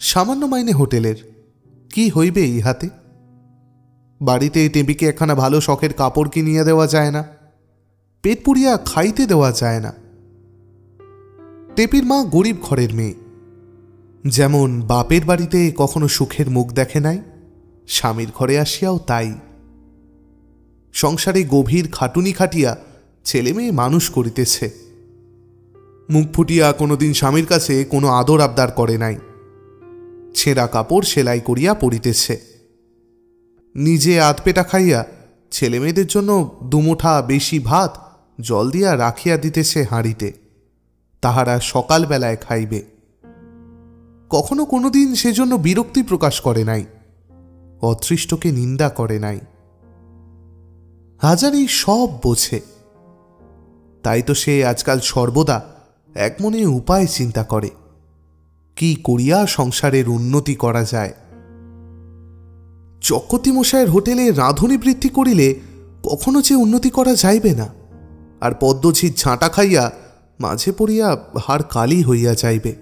সামান্য মাইনে হোটেলের, কি হইবে ইহাতে? বাড়িতে টেবিকে একখানা ভালো শখের কাপড় কিনিয়া দেওয়া যায় না, পেট পুড়িয়া খাইতে দেওয়া যায় না। টেপির মা গরিব ঘরের মেয়ে, যেমন বাপের বাড়িতে কখনো সুখের মুখ দেখে নাই, স্বামীর ঘরে আসিয়াও তাই। সংসারে গভীর খাটুনি খাটিয়া ছেলে মেয়ে মানুষ করিতেছে। মুখ ফুটিয়া কোনোদিন স্বামীর কাছে কোনো আদর আবদার করে নাই। ছেঁড়া কাপড় সেলাই করিয়া পরিতেছে। নিজে আধপেটা খাইয়া ছেলে মেয়েদের জন্য দুমুঠা বেশি ভাত জল দিয়া রাখিয়া দিতেছে হাঁড়িতে, তাহারা সকালবেলায় খাইবে। কখনো কোনোদিন সেজন্য বিরক্তি প্রকাশ করে নাই, অদৃষ্টকে নিন্দা করে নাই। হাজারি সব বোঝে, তাই তো সে আজকাল সর্বদা এক মনে উপায় চিন্তা করে, কি করিয়া সংসারের উন্নতি করা যায়। চকতি মশায়ের হোটেলে রাঁধুনি বৃদ্ধি করিলে কখনো যে উন্নতি করা যাইবে না, আর পদ্মঝির ঝাঁটা খাইয়া মাঝে পড়িয়া হাড় কালি হইয়া যাইবে।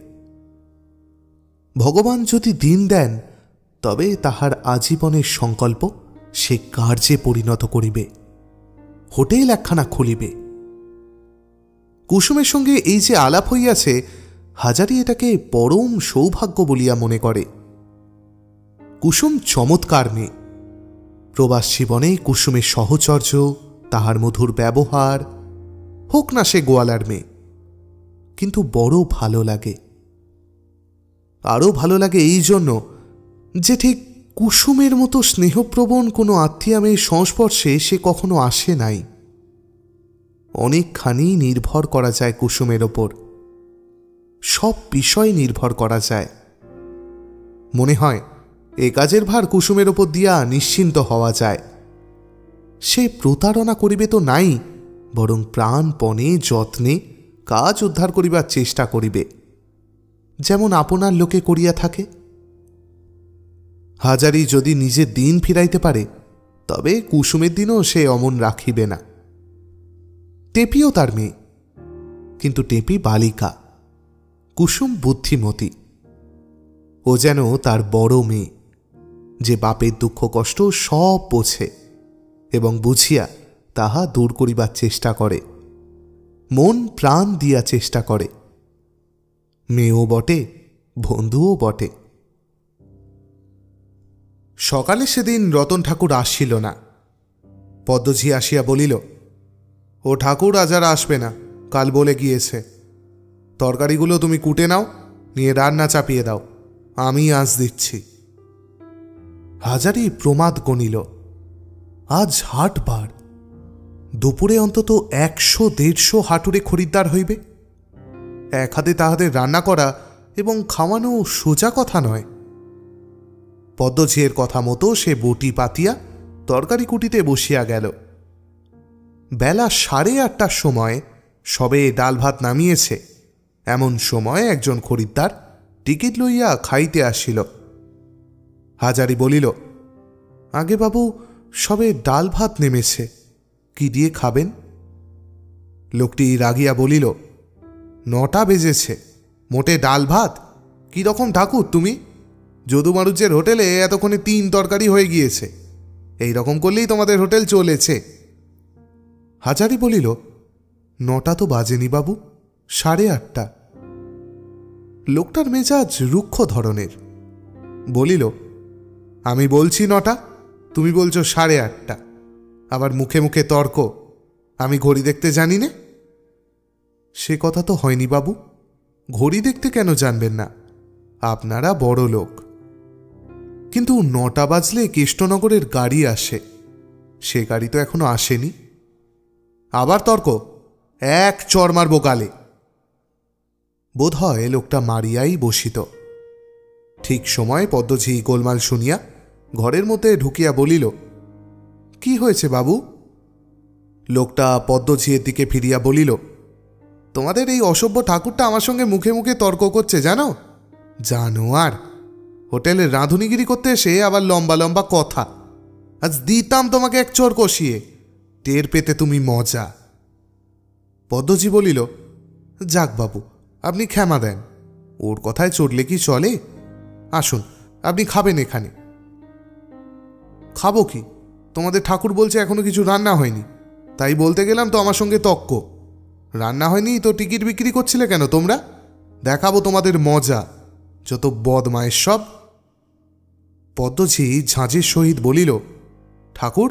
ভগবান যদি দিন দেন, তবে তাহার আজীবনের সংকল্প সে কার্যে পরিণত করিবে, হোটেল একখানা খুলিবে। কুসুমের সঙ্গে এই যে আলাপ হইয়াছে, হাজারি এটাকে পরম সৌভাগ্য বলিয়া মনে করে। কুসুম চমৎকার মেয়ে। প্রবাস জীবনে কুসুমের সহচর্য, তাহার মধুর ব্যবহার, হোক না সে গোয়ালার মেয়ে, কিন্তু বড় ভালো লাগে। আরও ভালো লাগে এই জন্য যে ঠিক কুসুমের মতো স্নেহপ্রবণ কোনো আত্মীয়া মেয়ের সংস্পর্শে সে কখনো আসে নাই। অনেকখানি নির্ভর করা যায় কুসুমের ওপর, সব বিষয়ে নির্ভর করা যায়। মনে হয় এ কাজের ভার কুসুমের ওপর দিয়া নিশ্চিন্ত হওয়া যায়। সে প্রতারণা করিবে তো নাই, বরং প্রাণপণে যত্নে কাজ উদ্ধার করিবার চেষ্টা করিবে, যেমন আপনার লোকে করিয়া থাকে। হাজারি যদি নিজের দিন ফিরাইতে পারে, তবে কুসুমের দিনও সে অমন রাখিবে না। টেপিও তার মেয়ে, কিন্তু টেপি বালিকা, কুসুম বুদ্ধিমতী। ও যেন তার বড় মেয়ে, যে বাপের দুঃখ কষ্ট সব বোঝে এবং বুঝিয়া তাহা দূর করিবার চেষ্টা করে, মন প্রাণ দিয়া চেষ্টা করে। মেয়েও বটে, বন্ধুও বটে। সকালে সেদিন রতন ঠাকুর আসছিল না। পদ্মঝি আসিয়া বলিল, ও ঠাকুর আজ আর আসবে না, কাল বলে গিয়েছে। তরকারিগুলো তুমি কুটে নাও, নিয়ে রান্না চাপিয়ে দাও, আমি আজ দিচ্ছি। হাজারি প্রমাদ গণিল, আজ হাটবার, দুপুরে অন্তত 100-150 হাটুরে খরিদ্দার হইবে। এক হাতে তাহাদের রান্না করা এবং খাওয়ানো সোজা কথা নয়। পদ্মঝিয়ের কথা মতো সে বটি পাতিয়া তরকারি কুটিতে বসিয়া গেল। বেলা 8:30টার সময় সবে ডাল ভাত নামিয়েছে, এমন সময় একজন খরিদ্দার টিকিট লইয়া খাইতে আসিল। হাজারি বলিল, আগে বাবু, সবে ডাল ভাত নেমেছে, কি দিয়ে খাবেন? লোকটি রাগিয়া বলিল, 9টা বেজেছে, মোটে ডাল ভাত? কিরকম ঠাকুর তুমি? যদু মারুজ্যের হোটেলে এতক্ষণে 3 তরকারি হয়ে গিয়েছে, এই রকম করলেই তোমাদের হোটেল চলেছে। হাজারি বলিল, 9টা তো বাজেনি বাবু, 8:30। লোকটার মেজাজ রুক্ষ ধরনের। বলিল, আমি বলছি 9টা, তুমি বলছো 8:30। আবার মুখে মুখে তর্ক, আমি ঘড়ি দেখতে জানি না। সে কথা তো হয়নি বাবু, ঘড়ি দেখতে কেন জানবেন না? আপনারা বড় লোক। কিন্তু 9টা বাজলে কৃষ্ণনগরের গাড়ি আসে, সে গাড়ি তো এখনো আসেনি। আবার তর্ক, এক চড় মারব গালে। বোধ হয় লোকটা মারিয়াই বসিত। ঠিক সময় পদ্মঝি গোলমাল শুনিয়া ঘরের মধ্যে ঢুকিয়া বলিল, কি হয়েছে বাবু? লোকটা পদ্মঝিয়ের দিকে ফিরিয়া বলিল, তোমাদের এই অসভ্য ঠাকুরটা আমার সঙ্গে মুখে মুখে তর্ক করছে, জানো? জানো আর হোটেলে রাঁধুনিগিরি করতে এসে আবার লম্বা লম্বা কথা। আজ দিতাম তোমাকে এক চোর কষিয়ে, টের পেতে তুমি মজা। পদ্মজি বলিল, যাক বাবু, আপনি ক্ষমা দেন, ওর কথায় চড়লে কি চলে? আসুন, আপনি খাবেন এখানে। খাবো কি? তোমাদের ঠাকুর বলছে এখনো কিছু রান্না হয়নি, তাই বলতে গেলাম তো আমার সঙ্গে তক্ক। রান্না হয়নি তো টিকিট বিক্রি করছিলে কেন তোমরা? দেখাবো তোমাদের মজা, যত বদমায়ের সব। পদ্মজি ঝাঁঝের সহিত বলিল, ঠাকুর,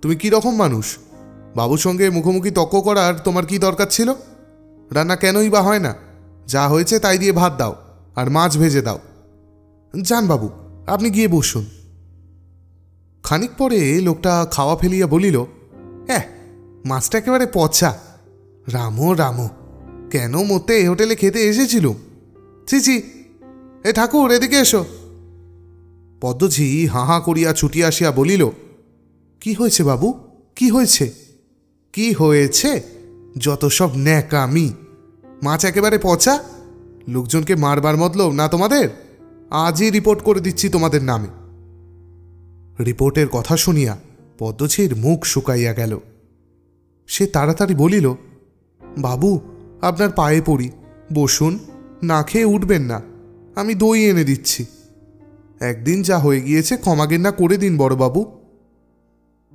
তুমি কি রকম মানুষ? বাবুর সঙ্গে মুখোমুখি তক্ক করার তোমার কি দরকার ছিল? রান্না কেনই বা হয় না? যা হয়েছে তাই দিয়ে ভাত দাও আর মাছ ভেজে দাও। যান বাবু, আপনি গিয়ে বসুন। খানিক পরে লোকটা খাওয়া ফেলিয়া বলিল, মাছটা একেবারে পচা। রামো রামো, কেন মতে এ হোটেলে খেতে এসেছিলুম? ছি ছি, এ ঠাকুর, এদিকে এসো। পদ্মজি হাঁ হাঁ করিয়া ছুটিয়া আসিয়া বলিল, কি হয়েছে বাবু, কি হয়েছে? কি হয়েছে? যত সব ন্যাকামি। মাছ একেবারে পচা? লোকজনকে মারবার মতলব না তোমাদের? আজই রিপোর্ট করে দিচ্ছি তোমাদের নামে। রিপোর্টের কথা শুনিয়া পদ্মজির মুখ শুকাইয়া গেল। সে তাড়াতাড়ি বলিল, বাবু, আপনার পায়ে পড়ি, বসুন, না খেয়ে উঠবেন না, আমি দই এনে দিচ্ছি। একদিন যা হয়ে গিয়েছে ক্ষমাগেন্না করে দিন বড়বাবু।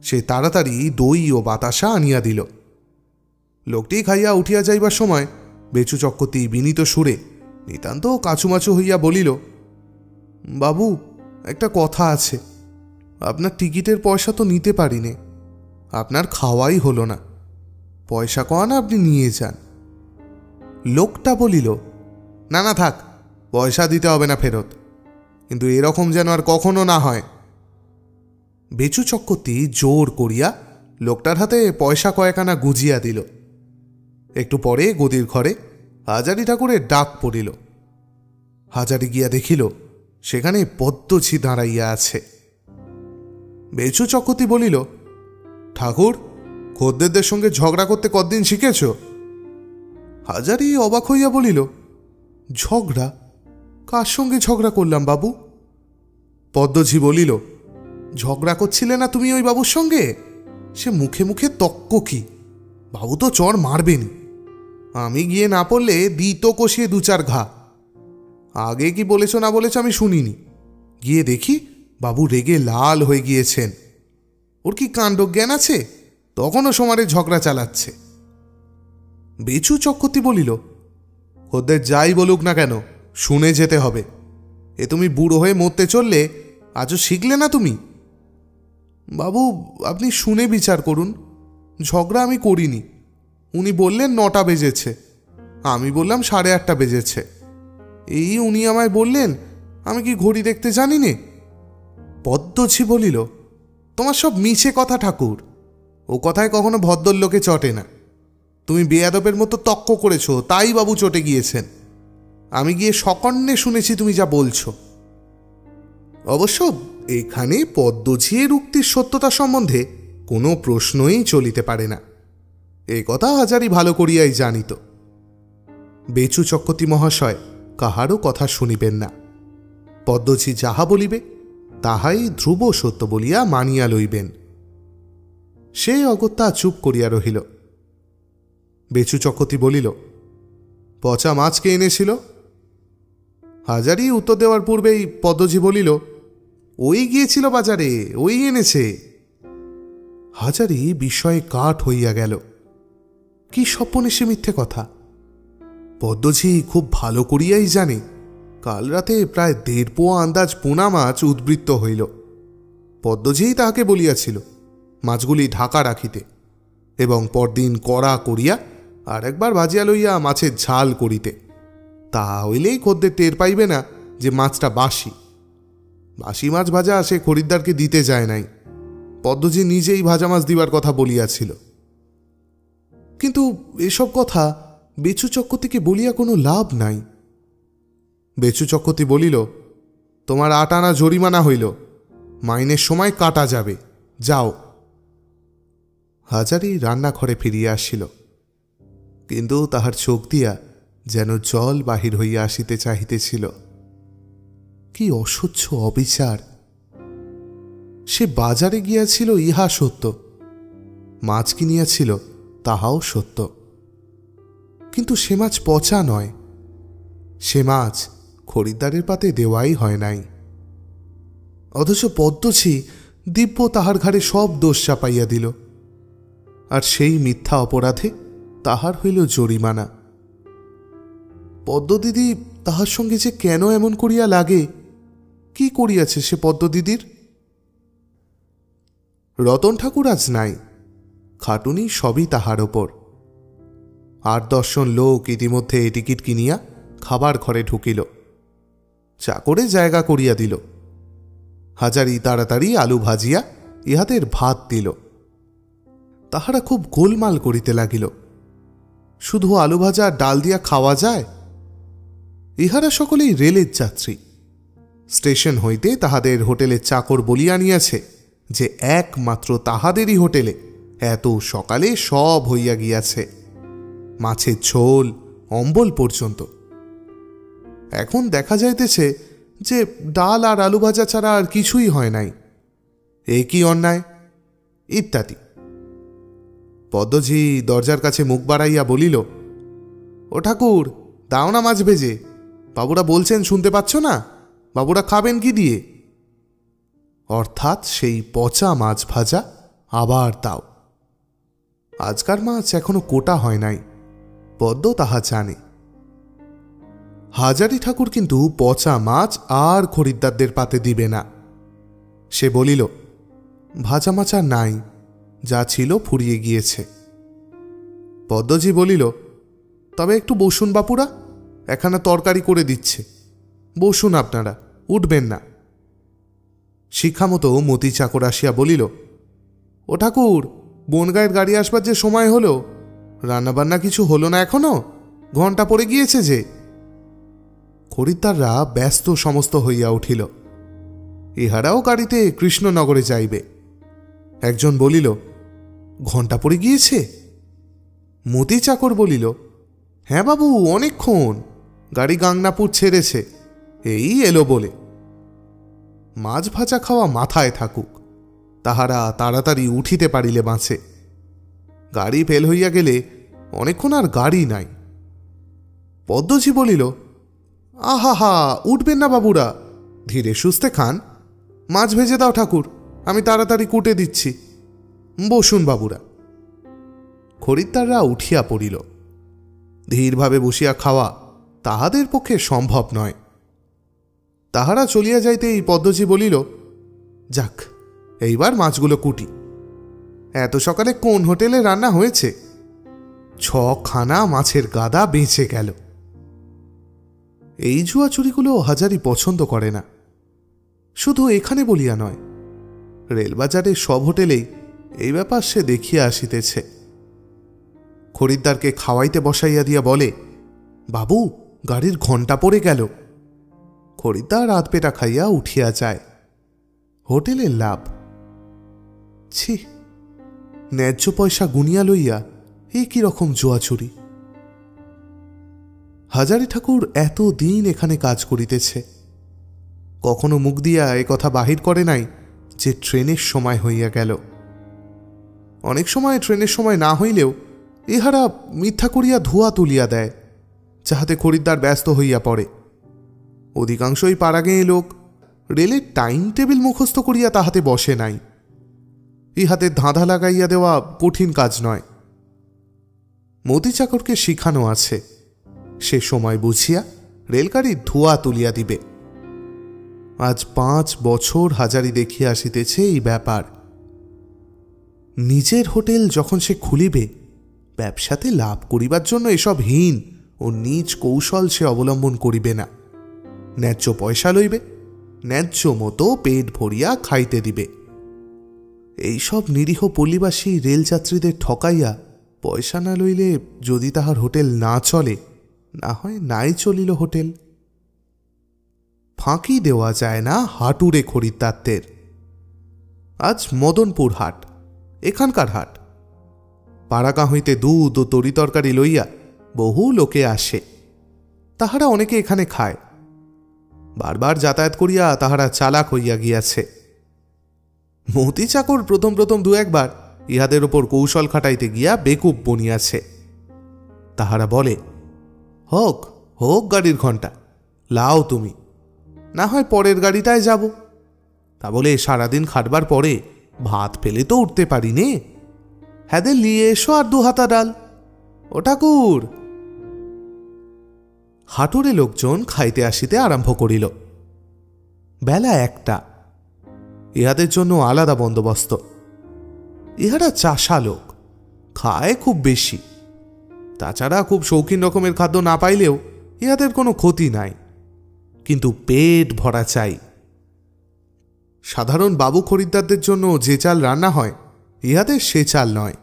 সে তাড়াতাড়ি দই ও বাতাসা আনিয়া দিল। লোকটি খাইয়া উঠিয়া যাইবার সময় বেচু চক্রবর্তী বিনীত সুরে নিতান্ত কাছুমাছু হইয়া বলিল, বাবু, একটা কথা আছে। আপনার টিকিটের পয়সা তো নিতে পারিনে, আপনার খাওয়াই হলো না। পয়সা কন আপনি নিয়ে যান। লোকটা বলিল, না না থাক, পয়সা দিতে হবে না ফেরত, কিন্তু এরকম যেন আর কখনো না হয়। বেচু চক্রবর্তী জোর করিয়া লোকটার হাতে পয়সা কয়েকানা গুজিয়া দিল। একটু পরে গদির ঘরে হাজারি ঠাকুরের ডাক পড়িল। হাজারি গিয়া দেখিল সেখানে পদ্মজি দাঁড়াইয়া আছে। বেচু চক্রবর্তী বলিল, ঠাকুর, খদ্দেরদের সঙ্গে ঝগড়া করতে কতদিন শিখেছ? হাজারি অবাক হইয়া বলিল, ঝগড়া? কার সঙ্গে ঝগড়া করলাম বাবু? পদ্মজি বলিল, ঝগড়া করছিলে না তুমি ওই বাবুর সঙ্গে? সে মুখে মুখে তক্ক কি? বাবু তো চড় মারবেনি, আমি গিয়ে না পড়লে দিত কষিয়ে দু চার ঘা। আগে কি বলেছ না বলেছ আমি শুনিনি, গিয়ে দেখি বাবু রেগে লাল হয়ে গিয়েছেন। ওর কি কাণ্ডজ্ঞান আছে? তখনও সমারে ঝগড়া চালাচ্ছে। বেচু চক্রবর্তী বলিল, খদ্দের যাই বলুক না কেন, শুনে যেতে হবে। এ তুমি বুড়ো হয়ে মরতে চললে, আজও শিখলে না তুমি? বাবু, আপনি শুনে বিচার করুন, ঝগড়া আমি করিনি। উনি বললেন 9টা বেজেছে, আমি বললাম 8:30 বেজেছে। এই উনি আমায় বললেন, আমি কি ঘড়ি দেখতে জানি নে? পদ্মজি বলিল, তোমার সব মিছে কথা ঠাকুর, ও কথায় কখনো ভদ্রলোকে চটে না। তুমি বেয়াদবের মতো তক্ক করেছ, তাই বাবু চটে গিয়েছেন। আমি গিয়ে সকর্ণে শুনেছি তুমি যা বলছো। অবশ্য এখানে পদ্মজির উক্তির সত্যতা সম্বন্ধে কোনো প্রশ্নই চলিতে পারে না, এ কথা হাজারি ভালো করিয়াই জানিত। বেচু চক্রবর্তী মহাশয় কাহারও কথা শুনিবেন না। পদ্মজি যাহা বলিবে তাহাই ধ্রুব সত্য বলিয়া মানিয়া লইবেন। সে অগত্যা চুপ করিয়া রহিল। বেচু চক্রবর্তী বলিল, পচা মাছ কে এনেছিল? হাজারি উত্তর দেওয়ার পূর্বেই পদ্মজি বলিল, ওই গিয়েছিল বাজারে, ওই এনেছে। হাজারি বিস্ময়ে কাঠ হইয়া গেল। কি স্বপ্নে সে মিথ্যে কথা! পদ্মজি খুব ভালো করিয়াই জানে কাল রাতে প্রায় 1.5 পোয়া আন্দাজ পোনা মাছ উদ্বৃত্ত হইল। পদ্মজিই তাহাকে বলিয়াছিল মাছগুলি ঢাকা রাখিতে এবং পরদিন কড়া করিয়া আর একবার ভাজিয়া লইয়া মাছের ঝাল করিতে। তা হইলেই খদ্দের টের পাইবে না যে মাছটা বাসি। বাসি মাছ ভাজা সে খরিদ্দারকে দিতে যায় নাই, পদ্মজি নিজেই ভাজা মাছ দিবার কথা বলিয়াছিল। কিন্তু এসব কথা বেচু চক্রবর্তীকে বলিয়া কোনো লাভ নাই। বেচু চক্রবর্তী বলিল, তোমার 8 আনা জরিমানা হইল, মাইনের সময় কাটা যাবে, যাও। হাজারি রান্নাঘরে ফিরিয়া আসিল, কিন্তু তাহার চোখ দিয়া যেন জল বাহির হইয়া আসিতে চাহিতেছিল। কি অসহ্য অবিচার! সে বাজারে গিয়াছিল ইহা সত্য, মাছ কিনিয়াছিল তাহাও সত্য, কিন্তু সে মাছ পচা নয়, সে মাছ খরিদ্দারের পাতে দেওয়াই হয় নাই। অথচ পদ্মছি দিব্য তাহার ঘাড়ে সব দোষ চাপাইয়া দিল, আর সেই মিথ্যা অপরাধে তাহার হইল জরিমানা। পদ্মদিদি তাহার সঙ্গে যে কেন এমন করিয়া লাগে, কি করিয়াছে সে পদ্মদিদির? রতন ঠাকুর আজ নাই, খাটুনি সবই তাহার ওপর। ৮-১০ জন লোক ইতিমধ্যে টিকিট কিনিয়া খাবার ঘরে ঢুকিল, চাকরে জায়গা করিয়া দিল। হাজারি তাড়াতাড়ি আলু ভাজিয়া ইহাদের ভাত দিল। তাহারা খুব গোলমাল করিতে লাগিল, শুধু আলু ভাজা ডাল দিয়া খাওয়া যায়? ইহারা সকলেই রেলের যাত্রী। স্টেশন হইতে তাহাদের হোটেলের চাকর বলিয়া আনিয়াছে যে একমাত্র তাহাদেরই হোটেলে এত সকালে সব হইয়া গিয়াছে, মাছের ঝোল, অম্বল পর্যন্ত। এখন দেখা যাইতেছে যে ডাল আর আলু ভাজা ছাড়া আর কিছুই হয় নাই। এ কি অন্যায়? ইত্যাদি। পদ্মজি দরজার কাছে মুখ বাড়াইয়া বলিল, ও ঠাকুর, দাও না মাছ ভেজে, বাবুরা বলছেন শুনতে পাচ্ছ না? বাবুরা খাবেন কি দিয়ে? অর্থাৎ সেই পচা মাছ ভাজা আবার দাও। আজকার মাছ এখনো কোটা হয় নাই, পদ্ম তাহা জানে। হাজারি ঠাকুর কিন্তু পচা মাছ আর খরিদ্দারদের পাতে দিবে না। সে বলিল, ভাজা মাছ আর নাই, যা ছিল ফুরিয়ে গিয়েছে। পদ্মজি বলিল, তবে একটু বসুন বাপুরা, একখানা তরকারি করে দিচ্ছে, বসুন আপনারা, উঠবেন না। শিক্ষামতো মতি চাকর আসিয়া বলিল, ও ঠাকুর, বনগাঁয়ের গাড়ি আসবার যে সময় হলো, রান্নাবান্না কিছু হলো না এখনো? ঘণ্টা পড়ে গিয়েছে যে। খরিদ্দাররা ব্যস্ত সমস্ত হইয়া উঠিল। ইহারাও গাড়িতে কৃষ্ণনগরে যাইবে। একজন বলিল, ঘণ্টা পড়ে গিয়েছে? মতি চাকর বলিল, হ্যাঁ বাবু, অনেকক্ষণ, গাড়ি গাংনাপুর ছেড়েছে, এই এলো বলে। মাছ ভাজা খাওয়া মাথায় থাকুক, তাহারা তাড়াতাড়ি উঠিতে পারিলে বাঁচে। গাড়ি ফেল হইয়া গেলে অনেকক্ষণ আর গাড়ি নাই। পদ্মজি বলিল, আহা হা, উঠবেন না বাবুরা, ধীরে সুস্থে খান। মাছ ভেজে দাও ঠাকুর, আমি তাড়াতাড়ি কুটে দিচ্ছি, বসুন বাবুরা। খরিদ্দাররা উঠিয়া পড়িল। ধীরভাবে বসিয়া খাওয়া তাহাদের পক্ষে সম্ভব নয়। তাহারা চলিয়া যাইতেই পদ্মজি বলিল, যাক, এইবার মাছগুলো কুটি। এত সকালে কোন হোটেলে রান্না হয়েছে? 6খানা মাছের গাদা বেঁচে গেল। এই জুয়া চুরিগুলো হাজারি পছন্দ করে না, শুধু এখানে বলিয়া নয়, রেলবাজারের সব হোটেলেই এই ব্যাপার সে দেখিয়া আসিতেছে। খরিদ্দারকে খাওয়াইতে বসাইয়া দিয়া বলে, বাবু, গাড়ির ঘণ্টা পড়ে গেল। খরিদ্দার আধপেটা খাইয়া উঠিয়া যায়। হোটেলের লাভ। ছি, ন্যায্য পয়সা গুনিয়া লইয়া এই কি রকম জুয়া চুরি! হাজারি ঠাকুর এত দিন এখানে কাজ করিতেছে, কখনো মুখ দিয়া এ কথা বাহির করে নাই যে ট্রেনের সময় হইয়া গেল। অনেক সময় ট্রেনের সময় না হইলেও ইহারা মিথ্যা করিয়া ধোঁয়া তুলিয়া দেয়, যাহাতে খরিদ্দার ব্যস্ত হইয়া পড়ে। অধিকাংশই পাড়াগেঁয়ে লোক, রেলের টাইম টেবিল মুখস্থ করিয়া তাহাতে বসে নাই। ইহাতে ধাঁধা লাগাইয়া দেওয়া কঠিন কাজ নয়। মতি চাকরকে শিখানো আছে, সে সময় বুঝিয়া রেলগাড়ির ধোঁয়া তুলিয়া দিবে। আজ 5 বছর হাজারি দেখিয়া আসিতেছে এই ব্যাপার। নিজের হোটেল যখন সে খুলিবে, ব্যবসাতে লাভ করিবার জন্য এসব হীন ও নীচ কৌশল সে অবলম্বন করিবে না। ন্যায্য পয়সা লইবে, ন্যায্য মতো পেট ভরিয়া খাইতে দিবে। এইসব নিরীহ পল্লীবাসী রেলযাত্রীদের ঠকাইয়া পয়সা না লইলে যদি তাহার হোটেল না চলে, না হয় নাই চলিল হোটেল। ফাঁকি দেওয়া যায় না হাটুরে খরিদ্দারদের। আজ মদনপুর হাট, এখানকার হাট। পাড়াগাঁ হইতে দুধ ও তরি তরকারি লইয়া বহু লোকে আসে, তাহারা অনেকে এখানে খায়। বারবার যাতায়াত করিয়া তাহারা চালাক হইয়া গিয়াছে। মতি চাকর প্রথম প্রথম দু একবার ইহাদের ওপর কৌশল খাটাইতে গিয়া বেকুব বনিয়াছে। তাহারা বলে, হোক হোক গাড়ির ঘণ্টা, লাও তুমি, না হয় পরের গাড়িটায় যাব। তা বলে সারাদিন খাটবার পরে ভাত ফেলে তো উঠতে পারি নে, হ্যাঁদের লিয়ে এসো আর 2 হাতা ডাল। ও ঠাকুর। হাটুরে লোকজন খাইতে আসিতে আরম্ভ করিল। বেলা 1টা। ইহাদের জন্য আলাদা বন্দোবস্ত। ইহারা চাষা লোক, খায় খুব বেশি। তাছাড়া খুব শৌখিন রকমের খাদ্য না পাইলেও ইহাদের কোনো ক্ষতি নাই, কিন্তু পেট ভরা চাই। সাধারণ বাবু খরিদ্দারদের জন্য যে চাল রান্না হয় ইহাদের সে চাল নয়।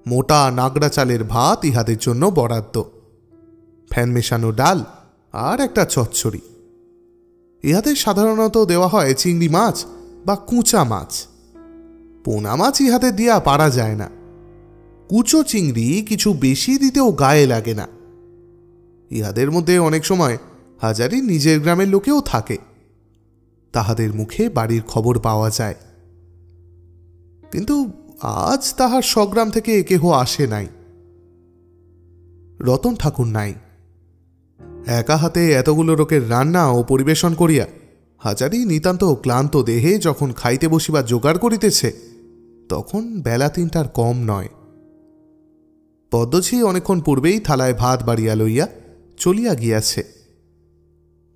মোটা নাগড়া চালের ভাত ইহাদের জন্য বরাদ্দ, ফ্যান মেশানো ডাল আর একটা চচ্চড়ি। ইহাদের সাধারণত দেওয়া হয় চিংড়ি মাছ বা কুঁচা মাছ। পোনা মাছ ইহাদের দিয়া পারা যায় না। কুচো চিংড়ি কিছু বেশি দিতেও গায়ে লাগে না। ইহাদের মধ্যে অনেক সময় হাজারি নিজের গ্রামের লোকেও থাকে, তাহাদের মুখে বাড়ির খবর পাওয়া যায়। কিন্তু আজ তাহার স্বগ্রাম থেকে কেহ আসে নাই। রতন ঠাকুর নাই। একা হাতে এতগুলো লোকের রান্না ও পরিবেশন করিয়া হাজারি নিতান্ত ক্লান্ত দেহে যখন খাইতে বসিবার জোগাড় করিতেছে, তখন বেলা 3টার কম নয়। পদ্মঝি অনেকক্ষণ পূর্বেই থালায় ভাত বাড়িয়া লইয়া চলিয়া গিয়াছে।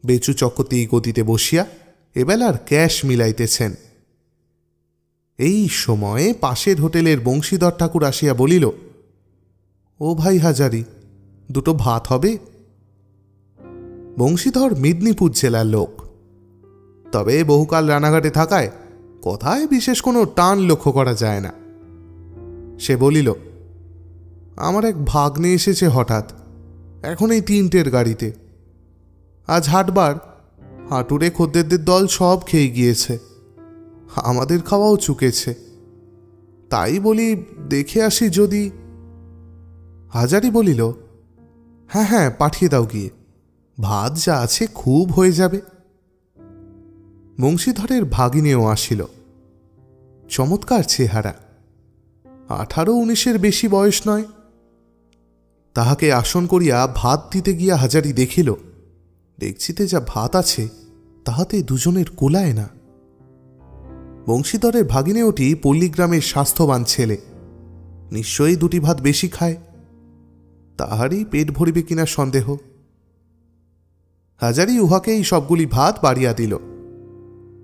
বেচু চক্রতি গতিতে বসিয়া এবেলার ক্যাশ মিলাইতেছেন। এই সময়ে পাশের হোটেলের বংশীধর ঠাকুর আসিয়া বলিল, ও ভাই হাজারি, 2টো ভাত হবে? বংশীধর মেদিনীপুর জেলার লোক, তবে বহুকাল রানাঘাটে থাকায় কথায় বিশেষ কোনো টান লক্ষ্য করা যায় না। সে বলিল, আমার এক ভাগ্নে এসেছে হঠাৎ, এখন এই 3টের গাড়িতে। আজ হাটবার, হাটুরে খদ্দেরদের দল সব খেয়ে গিয়েছে, আমাদের খাওয়াও চুকেছে। তাই বলি দেখে আসি যদি। হাজারি বলিল, হ্যাঁ হ্যাঁ পাঠিয়ে দাও গিয়ে, ভাত যা আছে খুব হয়ে যাবে। বংশীধরের ভাগিনেও আসিল। চমৎকার চেহারা, 18-19-এর বেশি বয়স নয়। তাহাকে আসন করিয়া ভাত দিতে গিয়া হাজারি দেখিল, ডেকচিতে যা ভাত আছে তাহাতে দুজনের কোলায় না। বংশীধরের ভাগিনেওটি পল্লীগ্রামের স্বাস্থ্যবান ছেলে, নিশ্চয়ই 2টি ভাত বেশি খায়। তাহারই পেট ভরিবে কিনা সন্দেহ। হাজারি উহাকেই সবগুলি ভাত বাড়িয়া দিল।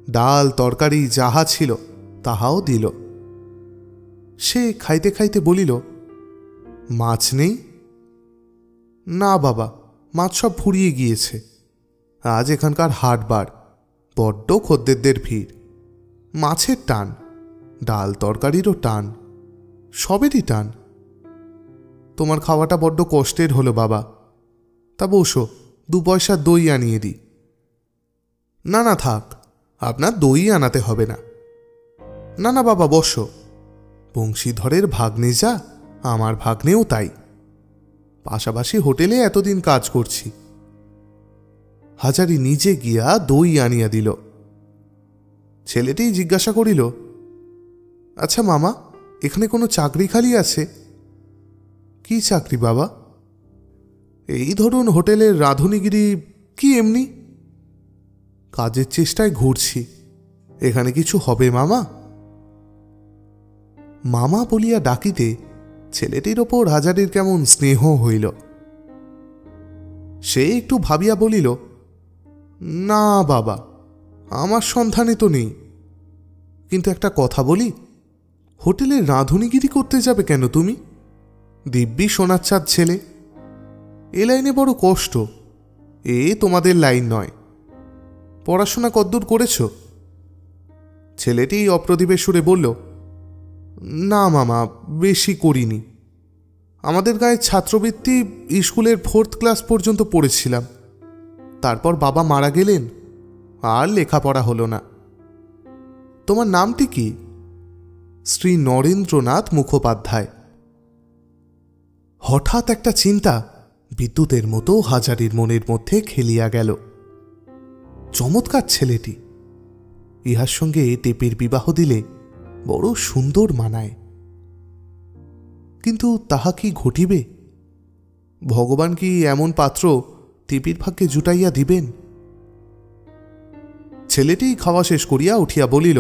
ডাল তরকারি যাহা ছিল তাহাও দিল। সে খাইতে খাইতে বলিল, মাছ নেই? না বাবা, মাছ সব ফুরিয়ে গিয়েছে। আজ এখানকার হাটবার, বড্ড খদ্দেরদের ভিড়। মাছের টান, ডাল তরকারিরও টান, সবেরই টান। তোমার খাওয়াটা বড্ড কষ্টের হলো বাবা। তা বসো, 2 পয়সা দই আনিয়ে দিই। না না থাক, আপনার দই আনাতে হবে না। না না বাবা বসো, বংশীধরের ভাগ্নে যা, আমার ভাগ্নেও তাই। পাশাপাশি হোটেলে এতদিন কাজ করছি। হাজারি নিজে গিয়া দই আনিয়া দিল। ছেলেটি জিজ্ঞাসা করিল, আচ্ছা মামা, এখানে কোনো চাকরি খালি আছে? কি চাকরি বাবা? এই ধরুন হোটেলের রাঁধুনিগিরি, কি এমনি? কাজের চেষ্টায় ঘুরছি, এখানে কিছু হবে মামা? মামা বলিয়া ডাকিতে ছেলেটির ওপর হাজারির কেমন স্নেহ হইল। সে একটু ভাবিয়া বলিল, না বাবা, আমার সন্ধানে তো নেই। কিন্তু একটা কথা বলি, হোটেলে রাঁধুনিগিরি করতে যাবে কেন তুমি? দিব্যি সোনার চাঁদ ছেলে। এ লাইনে বড় কষ্ট, এ তোমাদের লাইন নয়। পড়াশোনা কদ্দূর করেছ? ছেলেটি অপ্রদীপের সুরে বলল, না মামা, বেশি করিনি। আমাদের গায়ে ছাত্রবৃত্তি স্কুলের 4th ক্লাস পর্যন্ত পড়েছিলাম, তারপর বাবা মারা গেলেন, আর লেখাপড়া হলো না। তোমার নামটি কি? শ্রী নরেন্দ্রনাথ মুখোপাধ্যায়। হঠাৎ একটা চিন্তা বিদ্যুতের মতো হাজারির মনের মধ্যে খেলিয়া গেল। চমৎকার ছেলেটি, ইহার সঙ্গে টেপির বিবাহ দিলে বড় সুন্দর মানায়। কিন্তু তাহা কি ঘটিবে? ভগবান কি এমন পাত্র টেপির ভাগ্যে জুটাইয়া দিবেন? ছেলেটি খাওয়া শেষ করিয়া উঠিয়া বলিল,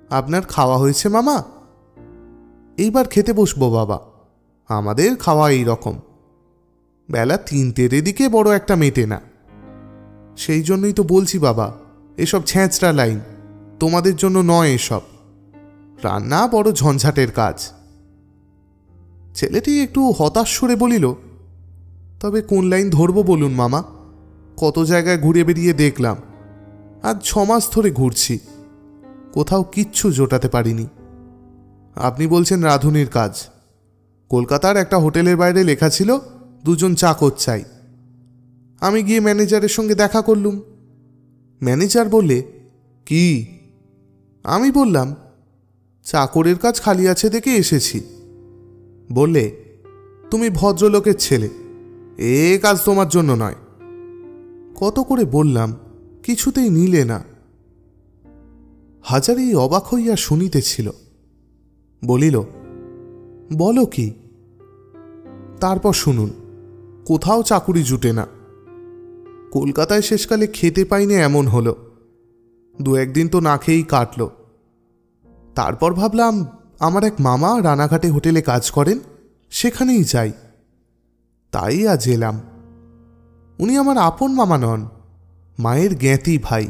আপনার খাওয়া হয়েছে মামা? এইবার খেতে বসবো বাবা, আমাদের খাওয়া এই রকম, বেলা 3টের দিকে বড় একটা মেটে না। সেই জন্যই তো বলছি বাবা, এসব ছ্যাঁচড়া লাইন তোমাদের জন্য নয়, এসব রান্না বড় ঝঞ্ঝাটের কাজ। ছেলেটি একটু হতাশ সুরে বলিল, তবে কোন লাইন ধরব বলুন মামা? কত জায়গায় ঘুরে বেরিয়ে দেখলাম, আজ 6 মাস ধরে ঘুরছি, কোথাও কিচ্ছু জোটাতে পারিনি। আপনি বলছেন রাঁধুনির কাজ। কলকাতার একটা হোটেলের বাইরে লেখা ছিল 2 জন চাকর চাই। আমি গিয়ে ম্যানেজারের সঙ্গে দেখা করলুম। ম্যানেজার বললে, কি? আমি বললাম, চাকরের কাজ খালি আছে দেখে এসেছি। বললে, তুমি ভদ্রলোকের ছেলে, এ কাজ তোমার জন্য নয়। কত করে বললাম, কিছুতেই নিলে না। হাজারি অবাক হইয়া শুনিতেছিল। বলিল, বলো কি? তারপর শুনুন, কোথাও চাকুরি জুটে না। কলকাতায় শেষকালে খেতে পাইনি এমন হলো, 2-1 দিন তো না খেয়েই কাটল। তারপর ভাবলাম, আমার এক মামা রানাঘাটে হোটেলে কাজ করেন, সেখানেই যাই। তাই আজ এলাম। উনি আমার আপন মামা নন, মায়ের জ্ঞাতি ভাই।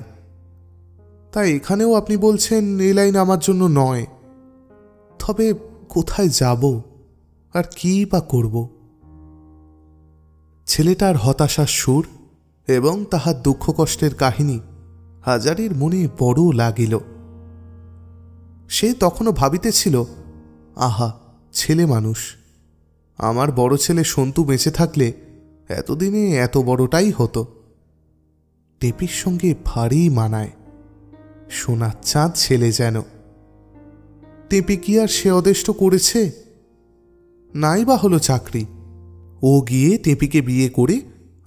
তাই এখানেও আপনি বলছেন এই লাইন আমার জন্য নয়। তবে কোথায় যাব আর কি বা করব? ছেলেটার হতাশার সুর এবং তাহার দুঃখ কষ্টের কাহিনী হাজারির মনে বড় লাগিল। সে তখনও ভাবিতেছিল, আহা, ছেলে মানুষ, আমার বড় ছেলে সন্তু বেঁচে থাকলে এতদিনে এত বড়টাই হতো। টেপির সঙ্গে ভারী মানায়, সোনার চাঁদ ছেলে যেন। টেপি কি আর সে অদেষ্ট করেছে? নাই বা হলো চাকরি, ও গিয়ে টেপিকে বিয়ে করে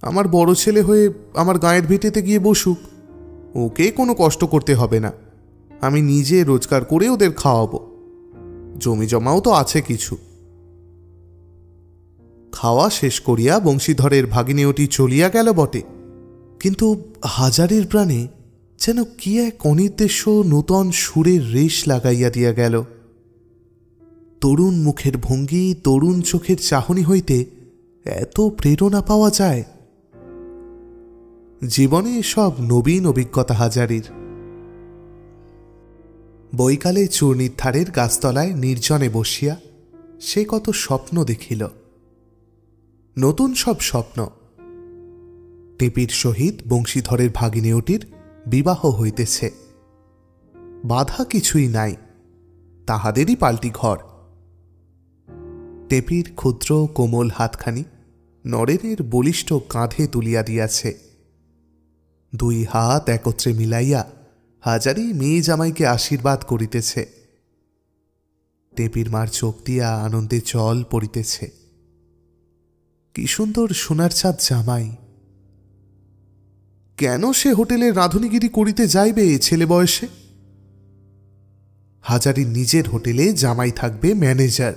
আমার বড় ছেলে হয়ে আমার গায়ের ভিটেতে গিয়ে বসুক, ওকে কোনো কষ্ট করতে হবে না। আমি নিজে রোজগার করে ওদের খাওয়াবো, জমি জমাও তো আছে কিছু। খাওয়া শেষ করিয়া বংশীধরের ভাগিনীয়টি চলিয়া গেল বটে, কিন্তু হাজারির প্রাণে যেন কি এক অনির্দেশ্য নূতন সুরের রেশ লাগাইয়া দিয়া গেল। তরুণ মুখের ভঙ্গি, তরুণ চোখের চাহনি হইতে এত প্রেরণা পাওয়া যায়। জীবনে সব নবীন অভিজ্ঞতা হাজারির। বৈকালে চূর্ণির ধারের গাছতলায় নির্জনে বসিয়া সে কত স্বপ্ন দেখিল, নতুন সব স্বপ্ন। টেপির সহিত বংশীধরের ভাগিনীয়টির বিবাহ হইতেছে, বাধা কিছুই নাই, তাহাদেরই পাল্টি ঘর। টেপির ক্ষুদ্র কোমল হাতখানি নরেনের বলিষ্ঠ কাঁধে তুলিয়া দিয়াছে। 2 হাত একত্রে মিলাইয়া হাজারি মেয়ে জামাইকে আশীর্বাদ করিতেছে। টেপির মার চোখ দিয়া আনন্দে জল পড়িতেছে। কি সুন্দর সোনার চাঁদ জামাই! কেন সে হোটেলে রাঁধুনিগিরি করিতে যাইবে ছেলে বয়সে? হাজারির নিজের হোটেলে জামাই থাকবে ম্যানেজার।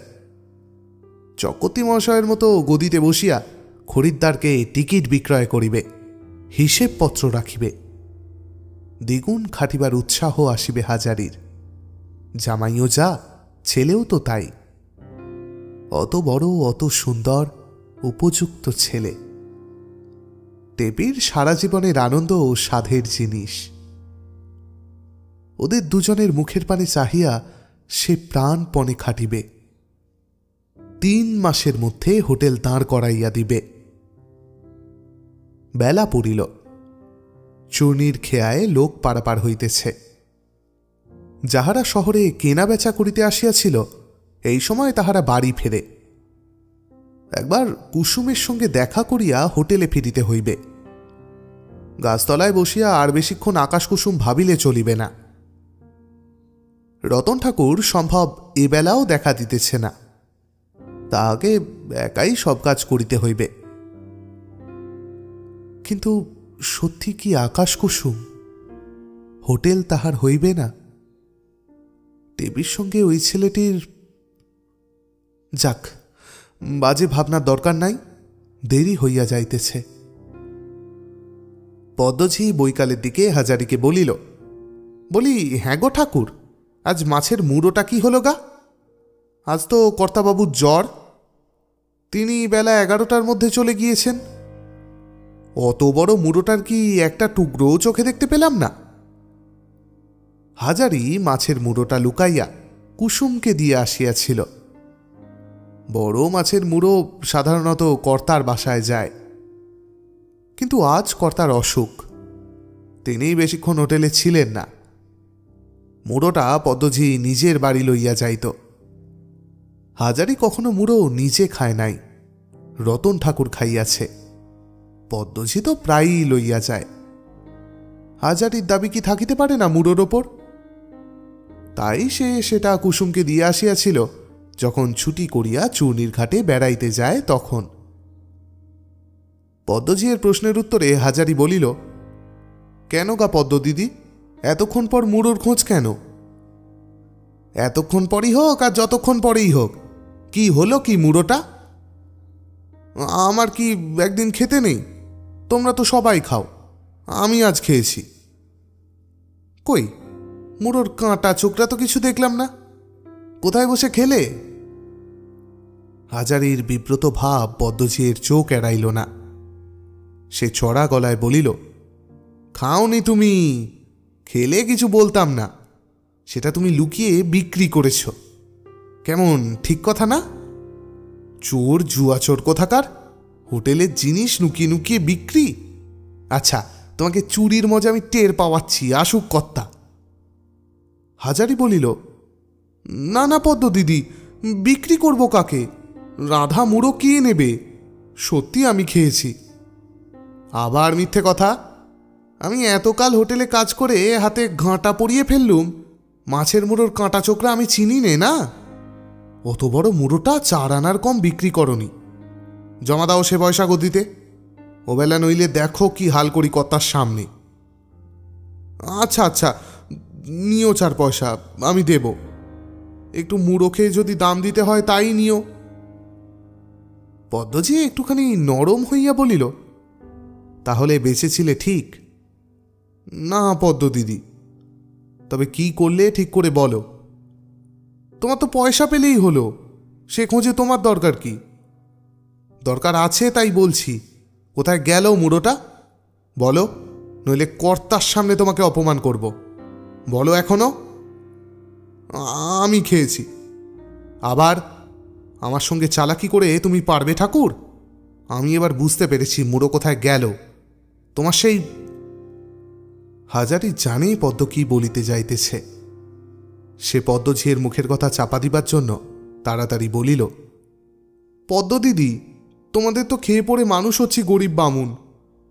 চকতি মহাশয়ের মতো গদিতে বসিয়া খরিদ্দারকে টিকিট বিক্রয় করিবে, হিসেবপত্র রাখিবে। দ্বিগুণ খাটিবার উৎসাহ আসিবে হাজারির। জামাইও যা, ছেলেও তো তাই। অত বড়, অত সুন্দর, উপযুক্ত ছেলে। টেপির সারা জীবনের আনন্দ ও সাধের জিনিস। ওদের দুজনের মুখের পানে চাহিয়া সে প্রাণপণে খাটিবে। 3 মাসের মধ্যে হোটেল দাঁড় করাইয়া দিবে। বেলা পড়িল, চূর্ণির খেয়ায় লোক পারাপার হইতেছে। যাহারা শহরে কেনা বেচা করিতে আসিয়াছিল, এই সময় তাহারা বাড়ি ফেরে। একবার কুসুমের সঙ্গে দেখা করিয়া হোটেলে ফিরিতে হইবে। গাছতলায় বসিয়া আর বেশিক্ষণ আকাশ কুসুম ভাবিলে চলিবে না। রতন ঠাকুর সম্ভব এবেলাও দেখা দিতেছে না, তাহাকে একাই সব কাজ করিতে হইবে। কিন্তু সত্যি কি আকাশ কুসুম? হোটেল তাহার হইবে না? দেবীর সঙ্গে ওই ছেলেটির... যাক, বাজে ভাবনার দরকার নাই, দেরি হইয়া যাইতেছে। পদ্মঝি বৈকালের দিকে হাজারিকে বলিল, বলি, হ্যাঁ গো ঠাকুর, আজ মাছের মুড়োটা কি হলো গা? আজ তো কর্তাবাবুর জ্বর, তিনি বেলা 11টার মধ্যে চলে গিয়েছেন। অত বড় মুড়োটার কি একটা টুকরোও চোখে দেখতে পেলাম না। হাজারি মাছের মুড়োটা লুকাইয়া কুসুমকে দিয়ে আসিয়াছিল। বড় মাছের মুড়ো সাধারণত কর্তার বাসায় যায়, কিন্তু আজ কর্তার অসুখ, তিনি বেশিক্ষণ হোটেলে ছিলেন না। মুড়োটা পদ্মঝি নিজের বাড়ি লইয়া যাইত। হাজারি কখনো মুড়ো নিজে খায় নাই, রতন ঠাকুর খাইয়াছে। পদ্মঝি তো প্রায়ই লইয়া যায়। হাজারির দাবি কি থাকিতে পারে না মুড়োর ওপর? তাই সে সেটা কুসুমকে দিয়ে আসিয়াছিল যখন ছুটি করিয়া চূর্ণির ঘাটে বেড়াইতে যায় তখন। পদ্মঝির প্রশ্নের উত্তরে হাজারি বলিল, কেন গা পদ্ম দিদি, এতক্ষণ পর মুড়োর খোঁজ কেন? এতক্ষণ পরই হোক আর যতক্ষণ পরেই হোক, কি হলো কি মুড়োটা? আমার কি একদিন খেতে নেই? তোমরা তো সবাই খাও, আমি আজ খেয়েছি। কই, মুড়োর কাঁটা চোখরা তো কিছু দেখলাম না, কোথায় বসে খেলে? হাজারির বিব্রত ভাব পদ্মঝির চোখ এড়াইল না। সে চড়া গলায় বলিল, খাওনি তুমি, খেলে কিছু বলতাম না, সেটা তুমি লুকিয়ে বিক্রি করেছ। কেমন ঠিক কথা না? চোর জুয়াচোর কোথাকার, হোটেলের জিনিস লুকিয়ে লুকিয়ে বিক্রি। আচ্ছা, তোমাকে চুরির মজা আমি টের পাওয়াচ্ছি, আসুক কর্তা। হাজারি বলিল, না না পদ্ম দিদি, বিক্রি করব কাকে? রাধা মুড়ো কে নেবে? সত্যি আমি খেয়েছি। আবার মিথ্যে কথা? আমি এতকাল হোটেলে কাজ করে হাতে ঘাঁটা পরিয়ে ফেললুম, মাছের মুড়োর কাঁটা চোখরা আমি চিনি নে না? অত বড় মুড়োটা 4 আনার কম বিক্রি করনি। জমা দাও সে পয়সা গদিতে, ওবেলা নইলে দেখো কি হাল করি কর্তার সামনে। আচ্ছা আচ্ছা, নিও 4 পয়সা, আমি দেব। একটু মুড়ো খেয়ে যদি দাম দিতে হয় তাই নিও। পদ্মজি একটুখানি নরম হইয়া বলিল, তাহলে বেঁচেছিলে ঠিক? না পদ্ম দিদি, তবে কি করলে ঠিক করে বলো। তোমার তো পয়সা পেলেই হলো, সে খোঁজে তোমার দরকার কি? দরকার আছে তাই বলছি। কোথায় গেল মুড়োটা বলো, নইলে কর্তার সামনে তোমাকে অপমান করব। বলো এখনো। আমি খেয়েছি। আবার আমার সঙ্গে চালাকি করে তুমি পারবে ঠাকুর? আমি এবার বুঝতে পেরেছি মুড়ো কোথায় গেল। তোমার সেই... হাজারি জানেই পদ্ম কি বলিতে যাইতেছে। সে পদ্মঝির মুখের কথা চাপা দিবার জন্য তাড়াতাড়ি বলিল, পদ্ম দিদি, তোমাদের তো খেয়ে পড়ে মানুষ হচ্ছি গরিব বামুন,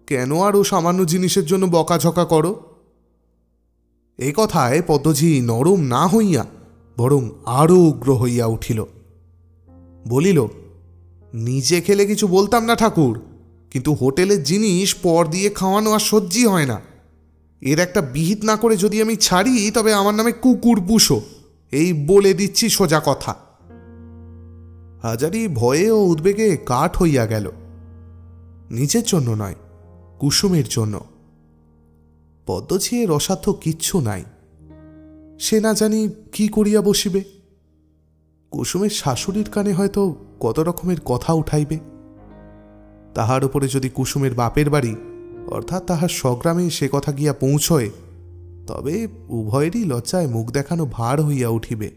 কেন আর ও সামান্য জিনিসের জন্য বকাঝকা করো? এই কথায় পদ্মঝি নরম না হইয়া বরং আরও উগ্র হইয়া উঠিল। বলিল, নিজে খেলে কিছু বলতাম না ঠাকুর, কিন্তু হোটেলের জিনিস পর দিয়ে খাওয়ানো আর সহ্যই হয় না। এর একটা বিহিত না করে যদি আমি ছাড়ি তবে আমার নামে কুকুর পুষো, এই বলে দিচ্ছি সোজা কথা। হাজারি ভয়ে ও উদ্বেগে কাঠ হইয়া গেল। নিজের জন্য নয়, কুসুমের জন্য। পদ্মঝির অসাধ্য কিচ্ছু নাই, সে না জানি কি করিয়া বসিবে। কুসুমের শাশুড়ির কানে হয়তো কত রকমের কথা উঠাইবে। তাহার উপরে যদি কুসুমের বাপের বাড়ি অর্থাৎ তাহার স্বগ্রামে সে কথা গিয়া পৌঁছয়, তবে উভয়েরই লজ্জায় মুখ দেখানো ভার হইয়া উঠিবে।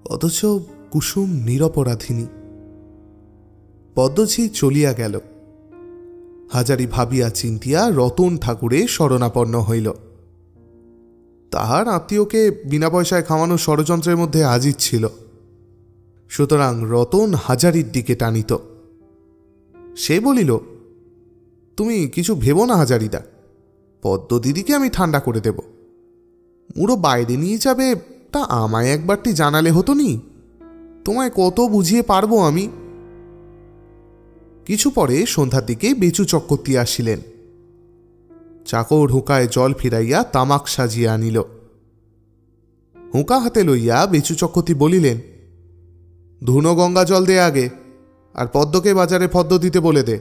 অথচ কুসুম নিরপরাধিনী। পদ্মঝি চলিয়া গেল। হাজারি ভাবিয়া চিন্তিয়া রতন ঠাকুরে শরণাপন্ন হইল। তাহার আত্মীয়কে বিনা পয়সায় খাওয়ানোর ষড়যন্ত্রের মধ্যে হাজির ছিল, সুতরাং রতন হাজারির দিকে টানিত। সে বলিল, তুমি কিছু ভেবো না হাজারিদা, পদ্ম দিদিকে আমি ঠান্ডা করে দেব। মুড়ো বাইরে নিয়ে যাবে তা আমায় একবারটি জানালে হতো নি? তোমায় কত বুঝিয়ে পারবো আমি। কিছু পরে সন্ধ্যার দিকে বেচু চক্রবর্তী আসিলেন। চাকর হুঁকায় জল ফিরাইয়া তামাক সাজিয়া আনিল। হুঁকা হাতে লইয়া বেচু চক্রবর্তী বলিলেন, ধুনো গঙ্গা জল দে আগে, আর পদ্মকে বাজারে ফদ্দ দিতে বলে দে।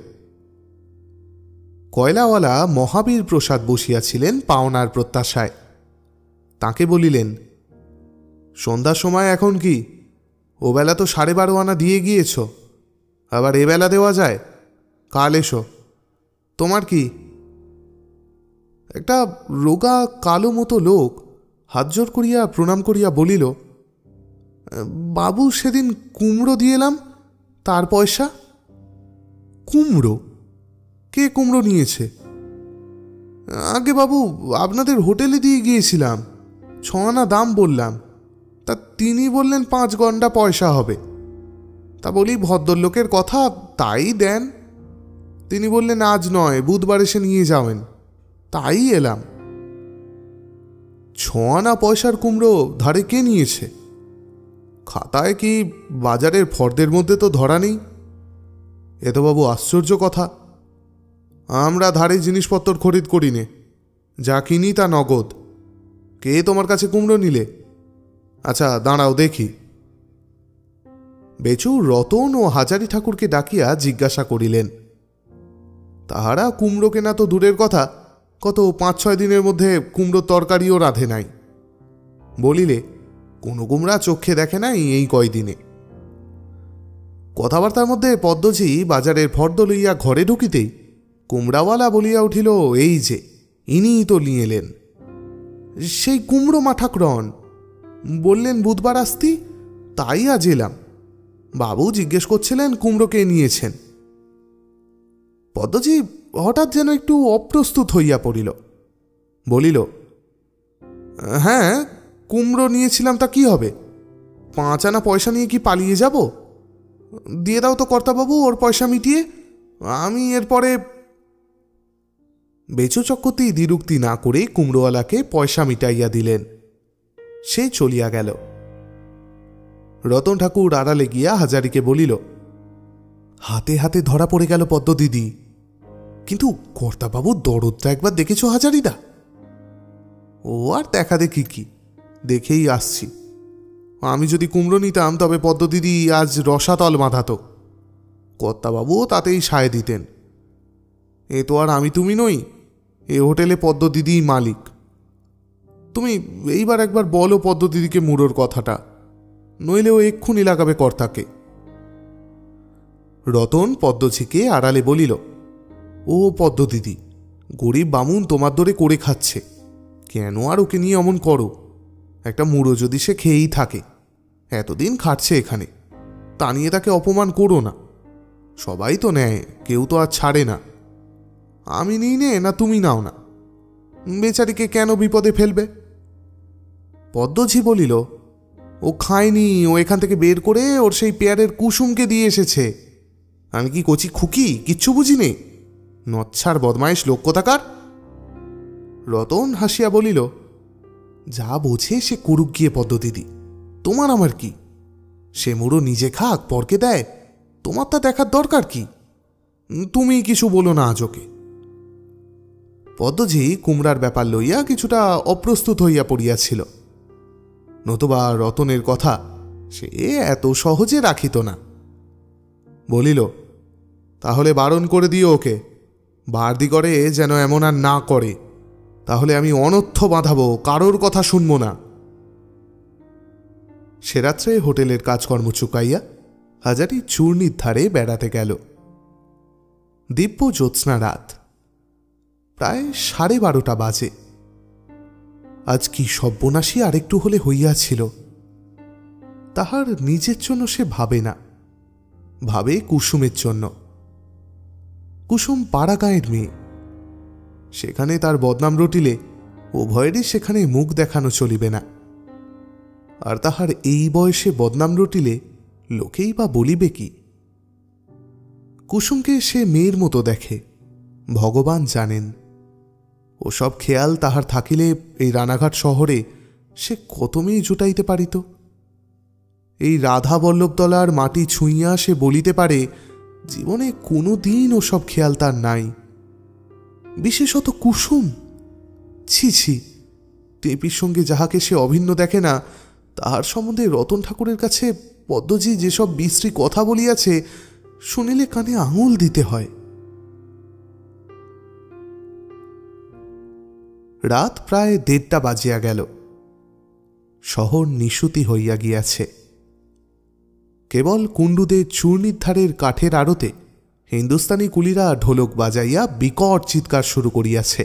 কয়লাওয়ালা মহাবীর প্রসাদ বসিয়াছিলেন পাওনার প্রত্যাশায়। তাকে বলিলেন, সন্ধ্যার সময় এখন কি? ওবেলা তো 12.5 আনা দিয়ে গিয়েছ, আবার এবেলা দেওয়া যায়? কাল এসো। তোমার কি? একটা রোগা কালো মতো লোক হাত জোর করিয়া প্রণাম করিয়া বলিল, বাবু সেদিন কুমড়ো দিয়ে এলাম, তার পয়সা। কুমড়ো? কে কুমড়ো নিয়েছে? আগে বাবু, আপনাদের হোটেলে দিয়ে গিয়েছিলাম, 6 আনা দাম বললাম, তা তিনি বললেন 5 গন্ডা পয়সা হবে। তা বলি ভদ্রলোকের কথা, তাই দেন। তিনি বললেন আজ নয়, বুধবার এসে নিয়ে যাবেন, তাই এলাম। 6 আনা পয়সার কুমড়ো ধারে কে নিয়েছে? খাতায় কি বাজারের ফর্দের মধ্যে তো ধরা নেই। এ তো বাবু আশ্চর্য কথা। আমরা ধারে জিনিসপত্র খরিদ করি নে, যা কিনি তা নগদ। কে তোমার কাছে কুমড়ো নিলে? আচ্ছা দাঁড়াও দেখি। বেচু রতন ও হাজারি ঠাকুরকে ডাকিয়া জিজ্ঞাসা করিলেন। তাহারা কুমড়ো কেনা তো দূরের কথা, কত 5-6 দিনের মধ্যে কুমড়োর তরকারিও রাঁধে নাই। বলিলে, কোনো কুমড়া চোখে দেখে নাই এই কয়দিনে। কথাবার্তার মধ্যে পদ্মজি বাজারের ফর্দ লইয়া ঘরে ঢুকিতেই কুমড়াওয়ালা বলিয়া উঠিল, এই যে ইনিই তো নিয়ে এলেন, সেই কুমড়ো মাঠাকরণ। বললেন বুধবার আসতি, তাই আজ এলাম। বাবু জিজ্ঞেস করছিলেন কুমড়ো কে নিয়েছেন। পদ্মজি হঠাৎ যেন একটু অপ্রস্তুত হইয়া পড়িল। বলিল, হ্যাঁ কুমড়ো নিয়েছিলাম, তা কি হবে? 5 আনা পয়সা নিয়ে কি পালিয়ে যাব? দিয়ে দাও তো কর্তাবাবু ওর পয়সা মিটিয়ে, আমি এরপরে। বেচু চক্রবর্তী দ্বিরুক্তি না করে কুমড়োওয়ালাকে পয়সা মিটাইয়া দিলেন। সে চলিয়া গেল। রতন ঠাকুর আড়ালে গিয়া হাজারিকে বলিল, হাতে হাতে ধরা পড়ে গেল পদ্মদিদি, কিন্তু কর্তাবাবুর দরদটা একবার দেখেছ হাজারিদা? ও আর দেখা দেখি কি, দেখেই আসছি। আমি যদি কুমড়ো নিতাম তবে পদ্মদিদি আজ রসাতল বাঁধাত, কর্তাবাবুও তাতেই সায় দিতেন। এ তো আর আমি তুমি নই, এ হোটেলে পদ্মদিদিই মালিক। তুমি এইবার একবার বলো পদ্মদিদিকে মুড়োর কথাটা, নইলে ও এক্ষুনি লাগাবে কর্তাকে। রতন পদ্মজিকে আড়ালে বলিল, ও পদ্মদিদি, গরিব বামুন তোমার দরে করে খাচ্ছে, কেন আর ওকে নিয়ে অমন করো? একটা মুড়ো যদি সে খেয়েই থাকে, এতদিন খাটছে এখানে, তা নিয়ে তাকে অপমান করো না। সবাই তো নেয়, কেউ তো আর ছাড়ে না। আমি নিই নে না তুমি নাও না, বেচারিকে কেন বিপদে ফেলবে? পদ্মজি বলিল, ও খায়নি, ও এখান থেকে বের করে ওর সেই পেয়ারের কুসুমকে দিয়ে এসেছে। আমি কি কচি খুকি, কিচ্ছু বুঝি নে? নচ্ছার বদমাইশ লোক কোথাকার। রতন হাসিয়া বলিল, যা বোঝে সে করুক গিয়ে পদ্মদিদি, তোমার আমার কি? সে মুড়ো নিজে খাক, পরকে দেয়, তোমার তা দেখার দরকার কি? তুমি কিছু বলো না আজ ওকে। পদ্মজি কুমড়ার ব্যাপার লইয়া কিছুটা অপ্রস্তুত হইয়া পড়িয়াছিল, নতুবা রতনের কথা সে এত সহজে রাখিত না। বলিল, তাহলে বারণ করে দিও ওকে, বারদি করে যেন এমন আর না করে, তাহলে আমি অনর্থ বাঁধাবো, কারোর কথা শুনব না। সে রাত্রে হোটেলের কাজকর্ম চুকাইয়া হাজারি চূর্ণির ধারে বেড়াতে গেল। দিব্য জ্যোৎস্না রাত, প্রায় 12:30 বাজে। আজ কি সর্বনাশী আরেকটু হলে হইয়াছিল। তাহার নিজের জন্য সে ভাবে না, ভাবে কুসুমের জন্য। কুসুম পাড়া গাঁয়ের মেয়ে, সেখানে তার বদনাম রটিলে উভয়েরই সেখানে মুখ দেখানো চলিবে না। আর তাহার এই বয়সে বদনাম রটিলে লোকেই বা বলিবে কি? কুসুমকে সে মেয়ের মতো দেখে, ভগবান জানেন। ওসব খেয়াল তাহার থাকিলে এই রানাঘাট শহরে সে কত মেয়ে জুটাইতে পারিত। এই রাধা বল্লভতলার মাটি ছুঁইয়া সে বলিতে পারে জীবনে কোনো দিন ওসব খেয়াল তার নাই। বিশেষত কুসুম। ছি ছি, টেপির সঙ্গে যাহাকে সে অভিন্ন দেখে না, তাহার সম্বন্ধে রতন ঠাকুরের কাছে পদ্মজি যেসব বিশ্রী কথা বলিয়াছে, শুনিলে কানে আঙুল দিতে হয়। রাত প্রায় 1:30 বাজিয়া গেল। শহর নিশুতি হইয়া গিয়াছে। কেবল কুণ্ডুদের চূর্ণির ধারের কাঠের আড়তে হিন্দুস্তানি কুলিরা ঢোলক বাজাইয়া বিকট চিৎকার শুরু করিয়াছে।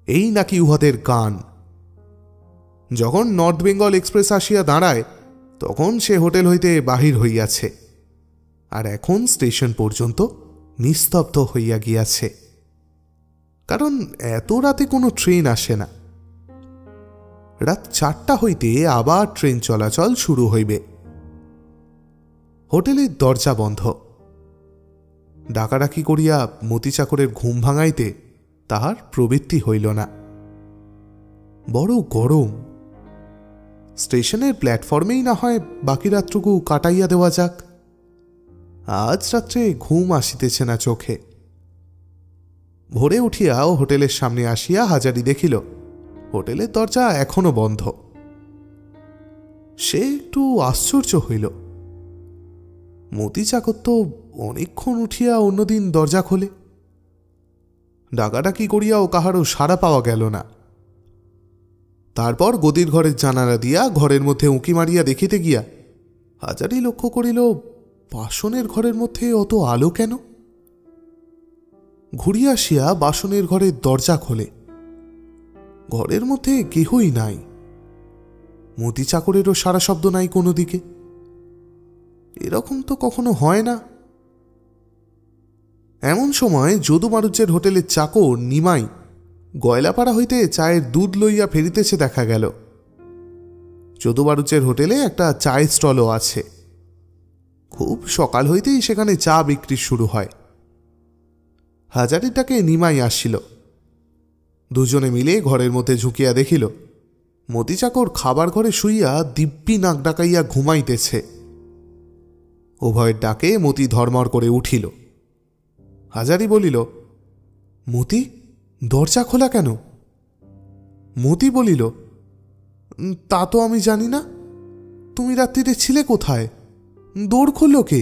এই নাকি উহাদের গান। যখন নর্থ বেঙ্গল এক্সপ্রেস আসিয়া দাঁড়ায়, তখন সে হোটেল হইতে বাহির হইয়াছে, আর এখন স্টেশন পর্যন্ত নিস্তব্ধ হইয়া গিয়াছে। কারণ এত রাতে কোনো ট্রেন আসে না। রাত 4টা হইতে আবার ট্রেন চলাচল শুরু হইবে। হোটেলের দরজা বন্ধ। ডাকাডাকি করিয়া মতি চাকরের ঘুম ভাঙাইতে তাহার প্রবৃত্তি হইল না। বড় গরম। স্টেশনের প্ল্যাটফর্মেই না হয় বাকি রাত্রটুকু কাটাইয়া দেওয়া যাক। আজ রাত্রে ঘুম আসিতেছে না চোখে। ভোরে উঠিয়া ও হোটেলের সামনে আসিয়া হাজারি দেখিল হোটেলের দরজা এখনো বন্ধ। সে একটু আশ্চর্য হইল। মতি চাকর তো অনেকক্ষণ উঠিয়া অন্যদিন দরজা খোলে। ডাকাডাকি করিয়াও কাহারও সাড়া পাওয়া গেল না। তারপর গদির ঘরের জানালা দিয়া ঘরের মধ্যে উঁকি মারিয়া দেখিতে গিয়া হাজারি লক্ষ্য করিল বাসনের ঘরের মধ্যে অত আলো কেন। ঘুরিয়া আসিয়া বাসনের ঘরের দরজা খোলে। ঘরের মধ্যে কেহই নাই। মতি চাকরেরও সারা শব্দ নাই কোনো দিকে। এরকম তো কখনো হয় না। এমন সময় যদু মারুজ্যের হোটেলের চাকর নিমাই গয়লাপাড়া হইতে চায়ের দুধ লইয়া ফেরিতেছে দেখা গেল। যদু মারুজ্যের হোটেলে একটা চায়ের স্টলও আছে। খুব সকাল হইতেই সেখানে চা বিক্রি শুরু হয়। হাজারিটাকে নিমাই আসিল। দুজনে মিলে ঘরের মধ্যে ঝুঁকিয়া দেখিল মতি চাকর খাবার ঘরে শুইয়া দিব্যি নাক ডাকাইয়া ঘুমাইতেছে। উভয়ের ডাকে মতি ধর্মর করে উঠিল। হাজারি বলিল, মতি, দরজা খোলা কেন? মতি বলিল, তা তো আমি জানি না। তুমি রাত্রিতে ছিলে কোথায়? দৌড় খুলল কে?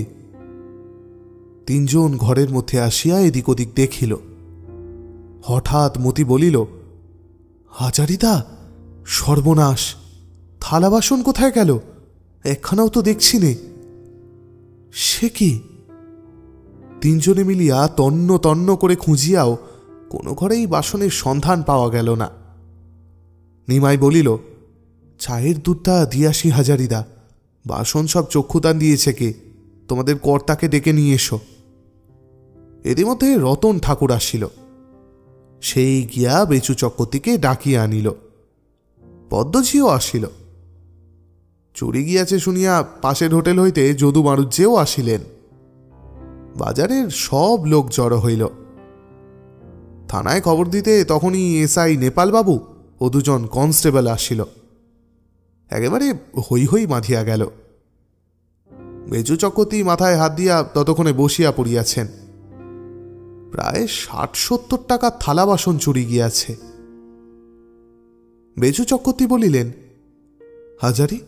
তিনজন ঘরের মধ্যে আসিয়া এদিক ওদিক দেখিল। হঠাৎ মতি বলিল, হাজারিদা, সর্বনাশ! থালা বাসন কোথায় গেল? একখানাও তো দেখছি নে। সে কি? তিনজনে মিলিয়া তন্ন তন্ন করে খুঁজিয়াও কোনো ঘরেই বাসনের সন্ধান পাওয়া গেল না। নিমাই বলিল, চায়ের দুধটা দিয়াসি হাজারিদা। বাসন সব চক্ষুদান দিয়েছে কে? তোমাদের কর্তাকে ডেকে নিয়ে এসো। এদের মধ্যে রতন ঠাকুর আসিল। সেই গিয়া বেচু চক্রবর্তীকে ডাকিয়া আনিল। পদ্মজিও আসিল। চুরি গিয়াছে শুনিয়া পাশের হোটেল হইতে যদু মারুজ্যেও আসিলেন। বাজারের সব লোক জড়ো হইল। থানায় খবর দিতে তখনই এসআই নেপালবাবু ও দুজন কনস্টেবল আসিল। একেবারে হই হই বাঁধিয়া গেল। বেচু চক্রবর্তী মাথায় হাত দিয়া ততক্ষণে বসিয়া পড়িয়াছেন। প্রায় 60-70 টাকা থালা বাসন চুরি গিয়াছে। বেচু চক্রবর্তী বলিলেন, হাজারি,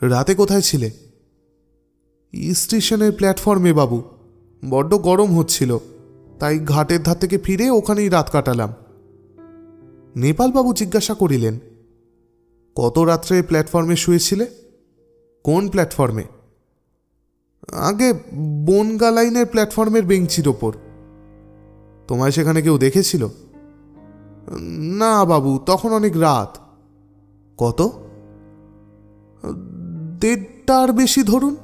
রাতে কোথায় ছিলে? স্টেশনের প্ল্যাটফর্মে বাবু। বড্ড গরম হচ্ছিল, তাই ঘাটের ধার থেকে ফিরে ওখানেই রাত কাটালাম। নেপালবাবু জিজ্ঞাসা করিলেন, কত রাত্রে প্ল্যাটফর্মে শুয়েছিলে? কোন প্ল্যাটফর্মে? আগে বনগা লাইনের প্ল্যাটফর্মের বেঞ্চির ওপর। তোমায় সেখানে কেউ দেখেছিল? না বাবু, তখন অনেক রাত। কত? 1:30টার বেশি ধরুন।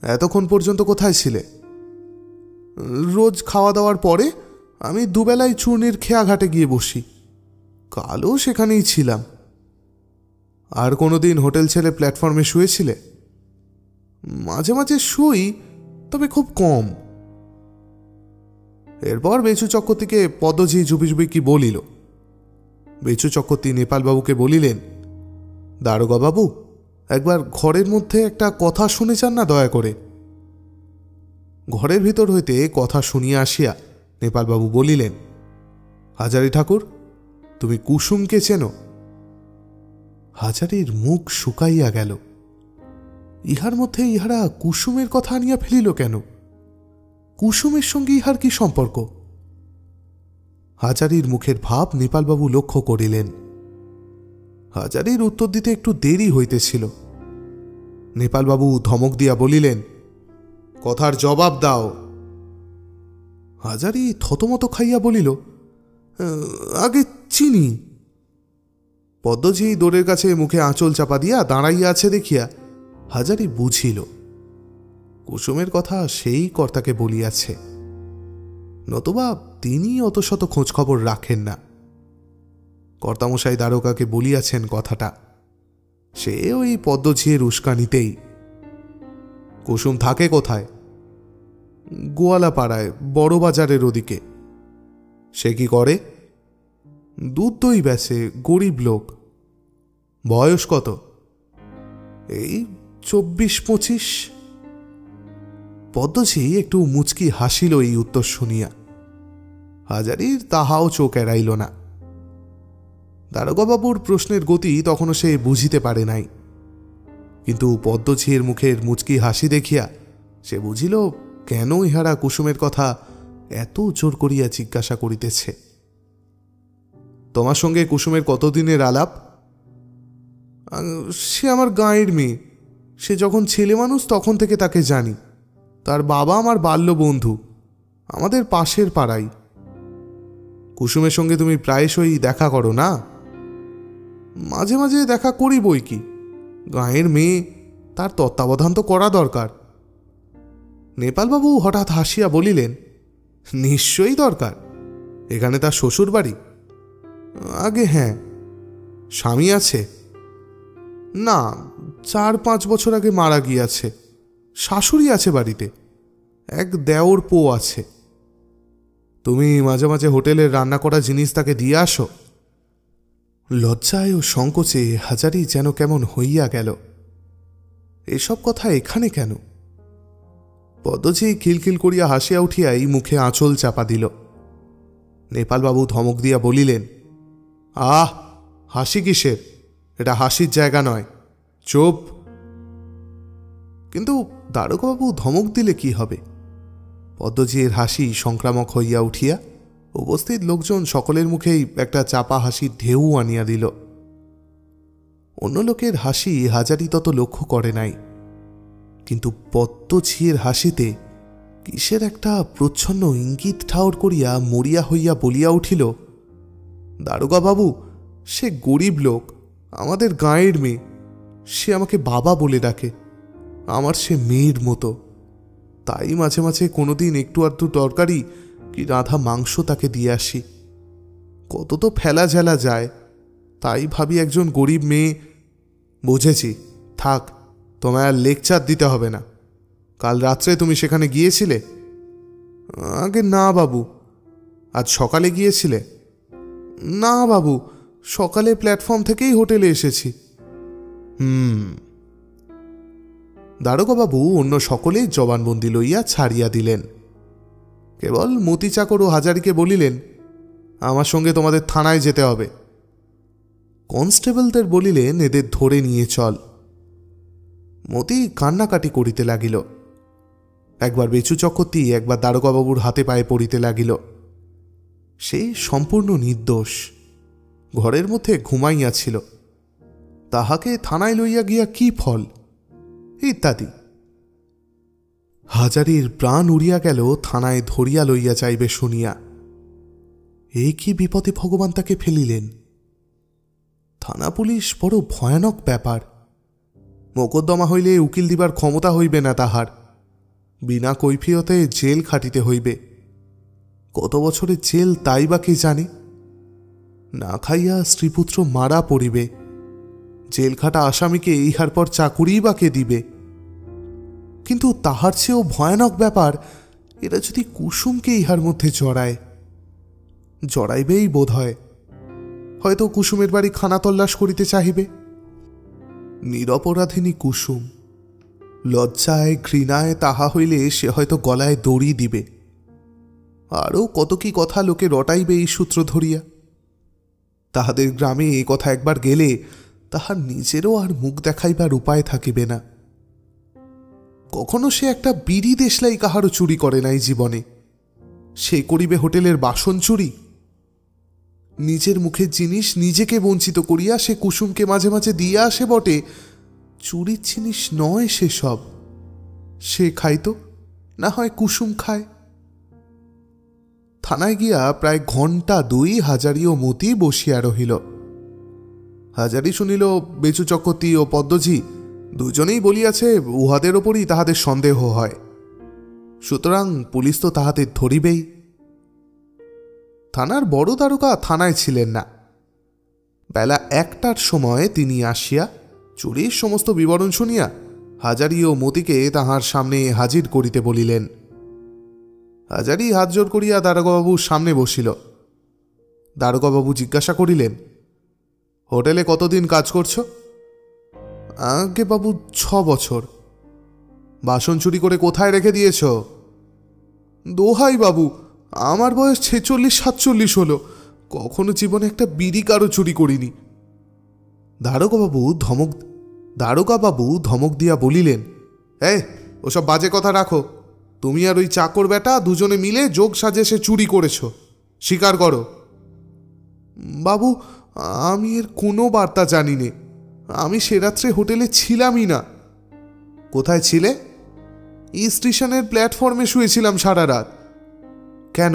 এতক্ষণ পর্যন্ত কোথায় ছিলে? রোজ খাওয়া দাওয়ার পরে আমি দুবেলায় চূর্ণির খেয়াঘাটে গিয়ে বসি। কালও সেখানেই ছিলাম। আর কোনোদিন হোটেল ছেড়ে প্ল্যাটফর্মে শুয়েছিলে? মাঝে মাঝে শুই, তবে খুব কম। এরপর বেচু চক্রবর্তীকে পদ্মজি ঝুপি কি বলিল। বেচু চক্রবর্তী নেপালবাবুকে বলিলেন, দারোগা বাবু, একবার ঘরের মধ্যে একটা কথা শুনে যান না দয়া করে। ঘরের ভিতর হইতে কথা শুনিয়া আসিয়া নেপালবাবু বলিলেন, হাজারি ঠাকুর, তুমি কুসুমকে চেনো? হাজারির মুখ শুকাইয়া গেল। ইহার মধ্যে ইহারা কুসুমের কথা আনিয়া ফেলিল কেন? কুসুমের সঙ্গে ইহার কি সম্পর্ক? হাজারির মুখের ভাব নেপালবাবু লক্ষ্য করিলেন। হাজারির উত্তর দিতে একটু দেরি হইতেছিল। নেপালবাবু ধমক দিয়া বলিলেন, কথার জবাব দাও। হাজারি থতমত খাইয়া বলিল, আগে চিনি। পদ্মজি দোরের কাছে মুখে আঁচল চাপা দিয়া দাঁড়াইয়া আছে দেখিয়া হাজারি বুঝিল কুসুমের কথা সেই কর্তাকে বলিয়াছে, নতুবা তিনি অত শত খোঁজখবর রাখেন না। কর্তামশাই দ্বারকাকে বলিয়াছেন কথাটা, সে ওই পদ্মঝিয়ের উস্কানিতেই। কুসুম থাকে কোথায়? গোয়ালাপাড়ায়, বড় বাজারের ওদিকে। সে কি করে? দুধ দই বেচে, গরিব লোক। বয়স কত? এই 24-25। পদ্মঝি একটু মুচকি হাসিল এই উত্তর শুনিয়া। হাজারির তাহাও চোখ এড়াইল না। দারোগাবাবুর প্রশ্নের গতি তখনও সে বুঝিতে পারে নাই, কিন্তু পদ্মঝির মুখের মুচকি হাসি দেখিয়া সে বুঝিল কেন ইহারা কুসুমের কথা এত জোর করিয়া জিজ্ঞাসা করিতেছে। তোমার সঙ্গে কুসুমের কতদিনের আলাপ? সে আমার গাঁয়ের মেয়ে। সে যখন ছেলে মানুষ তখন থেকে তাকে জানি। তার বাবা আমার বাল্য বন্ধু, আমাদের পাশের পাড়াই। কুসুমের সঙ্গে তুমি প্রায়শই দেখা করো না? মাঝে মাঝে দেখা করি বই কি, গাঁয়ের মেয়ে, তার তত্ত্বাবধান তো করা দরকার। নেপালবাবু হঠাৎ হাসিয়া বলিলেন, নিশ্চয়ই দরকার। এখানে তার শ্বশুর বাড়ি? আগে হ্যাঁ। স্বামী আছে? না, 4-5 বছর আগে মারা গিয়াছে। শাশুড়ি আছে বাড়িতে, এক দেওর পো আছে। তুমি মাঝে মাঝে হোটেলের রান্না করা জিনিস তাকে দিয়ে আসো? লজ্জায় ও সংকোচে হাজারি যেন কেমন হইয়া গেল। এসব কথা এখানে কেন? পদ্মজি খিলখিল করিয়া হাসিয়া উঠিয়াই মুখে আঁচল চাপা দিল। নেপালবাবু ধমক দিয়া বলিলেন, আহ, হাসি কিসের? এটা হাসির জায়গা নয়, চুপ। কিন্তু দারোগাবাবু ধমক দিলে কি হবে? পদ্মজির হাসি সংক্রামক হইয়া উঠিয়া উপস্থিত লোকজন সকলের মুখেই একটা চাপা হাসির ঢেউ আনিয়া দিল। অন্য লোকের হাসি হাজারি তত লক্ষ্য করে নাই, কিন্তু পদ্মঝির হাসিতে কিসের একটা প্রচ্ছন্ন ইঙ্গিত ঠাউর করিয়া মরিয়া হইয়া বলিয়া উঠিল, দারোগাবাবু, সে গরিব লোক, আমাদের গাঁয়ের মেয়ে। সে আমাকে বাবা বলে ডাকে। আমার সে মেয়ের মতো। তাই মাঝে মাঝে কোনোদিন একটু আধটু তরকারি কি রাঁধা মাংস তাকে দিয়ে আসি। কত তো ফেলা ঝেলা যায়, তাই ভাবি একজন গরিব মেয়ে। বুঝেছি, থাক, তোমায় আর লেকচার দিতে হবে না। কাল রাত্রে তুমি সেখানে গিয়েছিলে? আগে না বাবু। আজ সকালে গিয়েছিলে? না বাবু, সকালে প্ল্যাটফর্ম থেকেই হোটেলে এসেছি। দারোগাবাবু অন্য সকলেই জবানবন্দি লইয়া ছাড়িয়া দিলেন। কেবল মতি চাকর ও হাজারিকে বলিলেন, আমার সঙ্গে তোমাদের থানায় যেতে হবে। কনস্টেবলদের বলিলেন, এদের ধরে নিয়ে চল। মতি কান্নাকাটি করিতে লাগিল। একবার বেচু চক্রবর্তী, একবার দারোগাবাবুর হাতে পায়ে পড়িতে লাগিল। সে সম্পূর্ণ নির্দোষ, ঘরের মধ্যে ঘুমাইয়াছিল। তাহাকে থানায় লইয়া গিয়া কি ফল, ইত্যাদি। হাজারির প্রাণ উড়িয়া গেল থানায় ধরিয়া লইয়া যাইবে শুনিয়া। এ কি বিপদে ভগবান তাকে ফেলিলেন? থানা পুলিশ বড় ভয়ানক ব্যাপার। মোকদ্দমা হইলে উকিল দিবার ক্ষমতা হইবে না তাহার। বিনা কৈফিয়তে জেল খাটিতে হইবে। কত বছরের জেল তাই বা কে জানে। না খাইয়া স্ত্রীপুত্র মারা পড়িবে। জেল খাটা আসামিকে ইহার পর চাকুরিই বা কে দিবে? কিন্তু তাহার চেয়েও ভয়ানক ব্যাপার, এরা যদি কুসুমকে ইহার মধ্যে জড়াইবেই বোধ হয়। হয়তো কুসুমের বাড়ি খানা তল্লাশ করিতে চাহিবে। নিরপরাধিনী কুসুম, লজ্জায় ঘৃণায় তাহা হইলে সে হয়তো গলায় দড়ি দিবে। আরও কত কি কথা লোকে রটাইবে এই সূত্র ধরিয়া। তাহাদের গ্রামে এ কথা একবার গেলে তাহার নিজেরও আর মুখ দেখাইবার উপায় থাকিবে না। কখনো সে একটা বিড়ি দেশলাই কাহারও চুরি করে নাই জীবনে, সে করিবে হোটেলের বাসন চুরি? নিজের মুখের জিনিস নিজেকে বঞ্চিত করিয়া সে কুসুমকে মাঝে মাঝে দিয়া আসে বটে, চুরির জিনিস নয় সেসব। সে খাইত, না হয় কুসুম খায়। থানায় গিয়া প্রায় ঘণ্টা 2 হাজারি ও মতি বসিয়া রহিল। হাজারি শুনিল বেচু চক্রবর্তী ও পদ্মজি দুজনেই বলিয়াছে উহাদের ওপরই তাহাদের সন্দেহ হয়, সুতরাং পুলিশ তো তাহাদের ধরিবেই। থানার বড় দারোগা থানায় ছিলেন না। বেলা 1টার সময় তিনি আসিয়া চুরির সমস্ত বিবরণ শুনিয়া হাজারি ও মতিকে তাহার সামনে হাজির করিতে বলিলেন। হাজারি হাত জোর করিয়া দারোগাবাবুর সামনে বসিল। দারোগাবাবু জিজ্ঞাসা করিলেন, হোটেলে কতদিন কাজ করছ? আগে বাবু 6 বছর। বাসন চুরি করে কোথায় রেখে দিয়েছ? দোহাই বাবু, আমার বয়স 46-47 হলো, কখনো জীবনে একটা বিড়ি কারো চুরি করিনি। দারোগাবাবু ধমক দিয়া বলিলেন, ওসব বাজে কথা রাখো। তুমি আর ওই চাকর বেটা দুজনে মিলে যোগ সাজে চুরি করেছ, স্বীকার করো। বাবু, আমি এর কোনো বার্তা জানি নে, আমি সে রাত্রে হোটেলে ছিলামই না। কোথায় ছিলে? স্টেশনের প্ল্যাটফর্মে শুয়েছিলাম সারা রাত। কেন?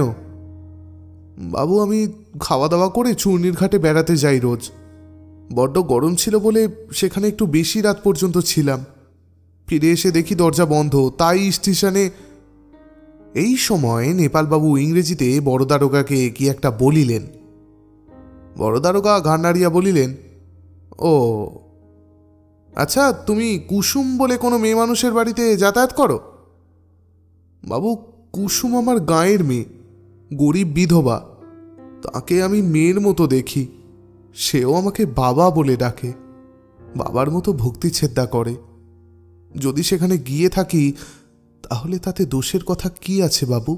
বাবু, আমি খাওয়া দাওয়া করে চূর্ণির ঘাটে বেড়াতে যাই রোজ। বড্ড গরম ছিল বলে সেখানে একটু বেশি রাত পর্যন্ত ছিলাম। ফিরে এসে দেখি দরজা বন্ধ, তাই স্টেশনে। এই সময় নেপালবাবু ইংরেজিতে বড় দারোগাকে কি একটা বলিলেন। বড় দারোগা ঘাড় নাড়িয়া বলিলেন, ও আচ্ছা, তুমি কুসুম বলে কোনো মেয়ে মানুষের বাড়িতে যাতায়াত করো? বাবু, কুসুম আমার গাঁয়ের মেয়ে, গরিব বিধবা। তাকে আমি মেয়ের মতো দেখি, সেও আমাকে বাবা বলে ডাকে, বাবার মতো ভক্তি ছেদ্দা করে। যদি সেখানে গিয়ে থাকি তাহলে তাতে দোষের কথা কি আছে বাবু?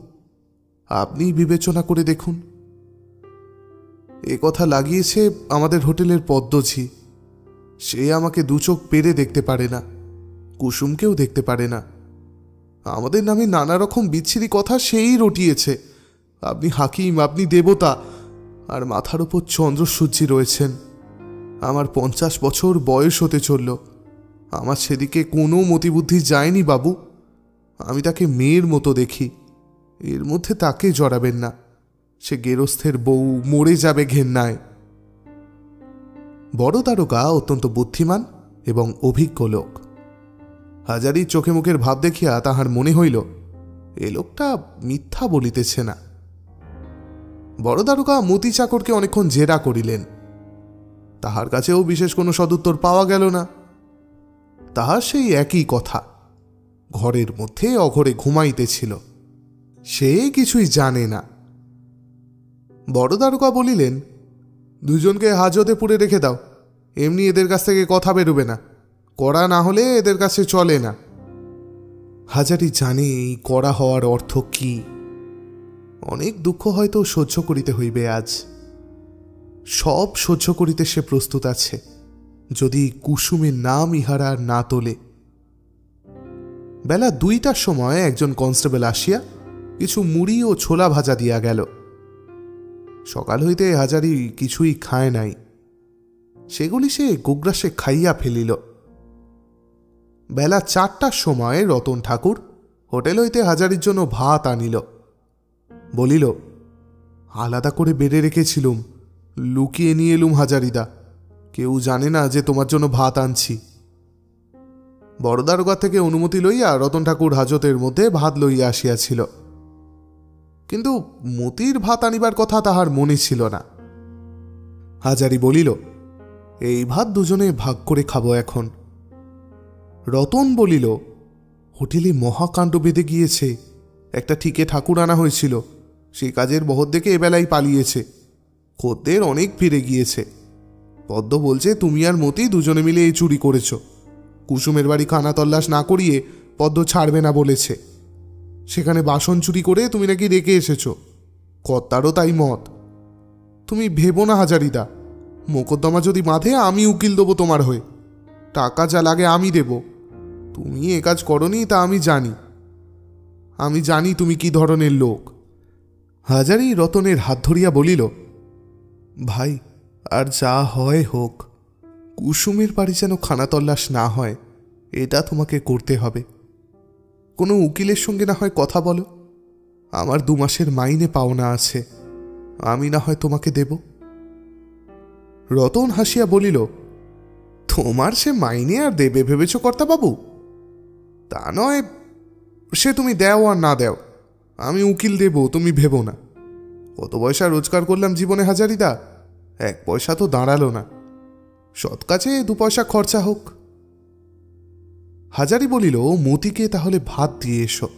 আপনি বিবেচনা করে দেখুন। এ কথা লাগিয়েছে আমাদের হোটেলের পদ্মজি। সে আমাকে 2 চোখ পেরে দেখতে পারে না, কুসুমকেও দেখতে পারে না। আমাদের নামে নানা রকম বিচ্ছিরি কথা সেই রটিয়েছে। আপনি হাকিম, আপনি দেবতা, আর মাথার ওপর চন্দ্রসূর্যি রয়েছেন। আমার 50 বছর বয়স হতে চলল, আমার সেদিকে কোনো মতিবুদ্ধি যায়নি বাবু। আমি তাকে মেয়ের মতো দেখি, এর মধ্যে তাকে জড়াবেন না। সে গেরস্থের বউ, মরে যাবে ঘেন্নায়। বড় দারোগা অত্যন্ত বুদ্ধিমান এবং অভিজ্ঞ লোক। হাজারির চোখে মুখের ভাব দেখিয়া তাহার মনে হইল এ লোকটা মিথ্যা বলিতেছে না। বড় দারোগা মতি চাকরকে অনেকক্ষণ জেরা করিলেন। তাহার কাছেও বিশেষ কোনো সদুত্তর পাওয়া গেল না। তাহার সেই একই কথা, ঘরের মধ্যে অঘরে ঘুমাইতেছিল, সে কিছুই জানে না। বড় দারোগা বলিলেন, দুজনকে হাজতে পুরে রেখে দাও, এমনি এদের কাছ থেকে কথা বেরোবে না, কড়া না হলে এদের কাছে চলে না। হাজারি জানে এই কড়া হওয়ার অর্থ কি। অনেক দুঃখ হয়তো সহ্য করিতে হইবে আজ, সব সহ্য করিতে সে প্রস্তুত আছে, যদি কুসুমের নাম ইহারা আর না তোলে। বেলা 2টার সময় একজন কনস্টেবল আসিয়া কিছু মুড়ি ও ছোলা ভাজা দিয়া গেল। সকাল হইতে হাজারি কিছুই খায় নাই, সেগুলি সে গোগ্রাসে খাইয়া ফেলিল। বেলা 4টার সময় রতন ঠাকুর হোটেল হইতে হাজারির জন্য ভাত আনিল। বলিল, আলাদা করে বেড়ে রেখেছিলুম, লুকিয়ে নিয়ে এলুম হাজারিদা, কেউ জানে না যে তোমার জন্য ভাত আনছি। বড় দারোগা থেকে অনুমতি লইয়া রতন ঠাকুর হাজতের মধ্যে ভাত লইয়া আসিয়াছিল, কিন্তু মতির ভাত আনিবার কথা তাহার মনে ছিল না। হাজারি বলিল, এই ভাত দুজনে ভাগ করে খাবো এখন। রতন বলিল, হোটেলে মহাকাণ্ড বেঁধে গিয়েছে, একটা ঠিকে ঠাকুর আনা হয়েছিল, সেই কাজের বহর দেখে এবেলাই পালিয়েছে, খদ্দের অনেক ফিরে গিয়েছে। পদ্ম বলছে তুমি আর মতি দুজনে মিলে এই চুরি করেছ। কুসুমের বাড়ি খানা তল্লাশ না করিয়ে পদ্ম ছাড়বে না বলেছে। সেখানে বাসন চুরি করে তুমি নাকি রেখে এসেছ, কর্তারও তাই মত। তুমি ভেবো না হাজারিদা, মোকদ্দমা যদি বাঁধে আমি উকিল দেবো তোমার হয়ে, টাকা যা লাগে আমি দেব। তুমি এ কাজ করনি তা আমি জানি, আমি জানি তুমি কি ধরনের লোক। হাজারি রতনের হাত ধরিয়া বলিল, ভাই আর যা হয় হোক, কুসুমের বাড়ি যেন খানাতল্লাশ না হয়, এটা তোমাকে করতে হবে। কোনো উকিলের সঙ্গে না হয় কথা বলো, আমার 2 মাসের মাইনে পাওনা আছে, আমি না হয় তোমাকে দেব। রতন হাসিয়া বলিল, তোমার সে মাইনে আর দেবে ভেবেছ কর্তাবাবু? তা নয়, সে তুমি দেও আর না দেও, আমি উকিল দেব, তুমি ভেবো না। কত পয়সা রোজগার করলাম জীবনে হাজারিদা, 1 পয়সা তো দাঁড়ালো না। সৎ কাছে 2 পয়সা খরচা হোক। হাজারি বলিল, মতিকে তাহলে ভাত দিয়ে এসো,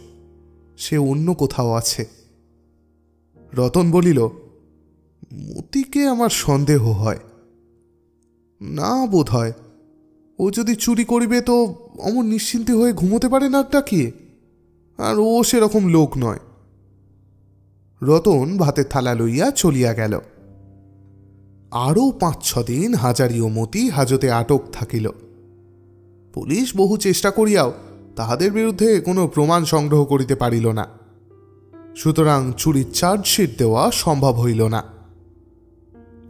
সে অন্য কোথাও আছে। রতন বলিল, মতিকে আমার সন্দেহ হয়। না বোধ হয়, ও যদি চুরি করিবে তো অমন নিশ্চিন্তে হয়ে ঘুমোতে পারে না ডাকিয়ে, আর ও সেরকম লোক নয়। রতন ভাতের থালা লইয়া চলিয়া গেল। আরও 5-6 দিন হাজারি ও মতি হাজতে আটক থাকিল। পুলিশ বহু চেষ্টা করিয়াও তাহাদের বিরুদ্ধে কোনো প্রমাণ সংগ্রহ করিতে পারিল না, সুতরাং চুরির চার্জশিট দেওয়া সম্ভব হইল না।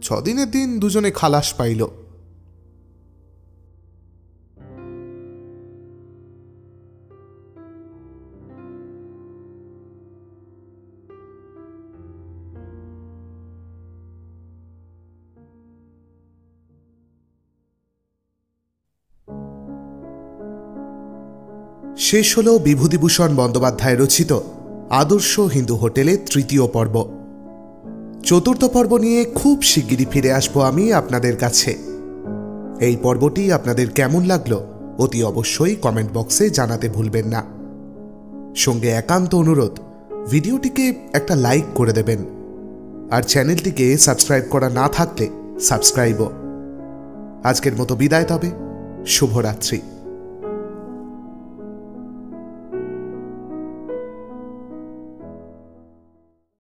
6 দিনের দিন দুজনে খালাস পাইল। শেষ হল বিভূতিভূষণ বন্দ্যোপাধ্যায় রচিত আদর্শ হিন্দু হোটেলে 3য় পর্ব। 4র্থ পর্ব নিয়ে খুব শিগগিরই ফিরে আসবো আমি আপনাদের কাছে। এই পর্বটি আপনাদের কেমন লাগলো অতি অবশ্যই কমেন্ট বক্সে জানাতে ভুলবেন না। সঙ্গে একান্ত অনুরোধ, ভিডিওটিকে একটা লাইক করে দেবেন, আর চ্যানেলটিকে সাবস্ক্রাইব করা না থাকলে সাবস্ক্রাইবও। আজকের মতো বিদায়, তবে শুভরাত্রি।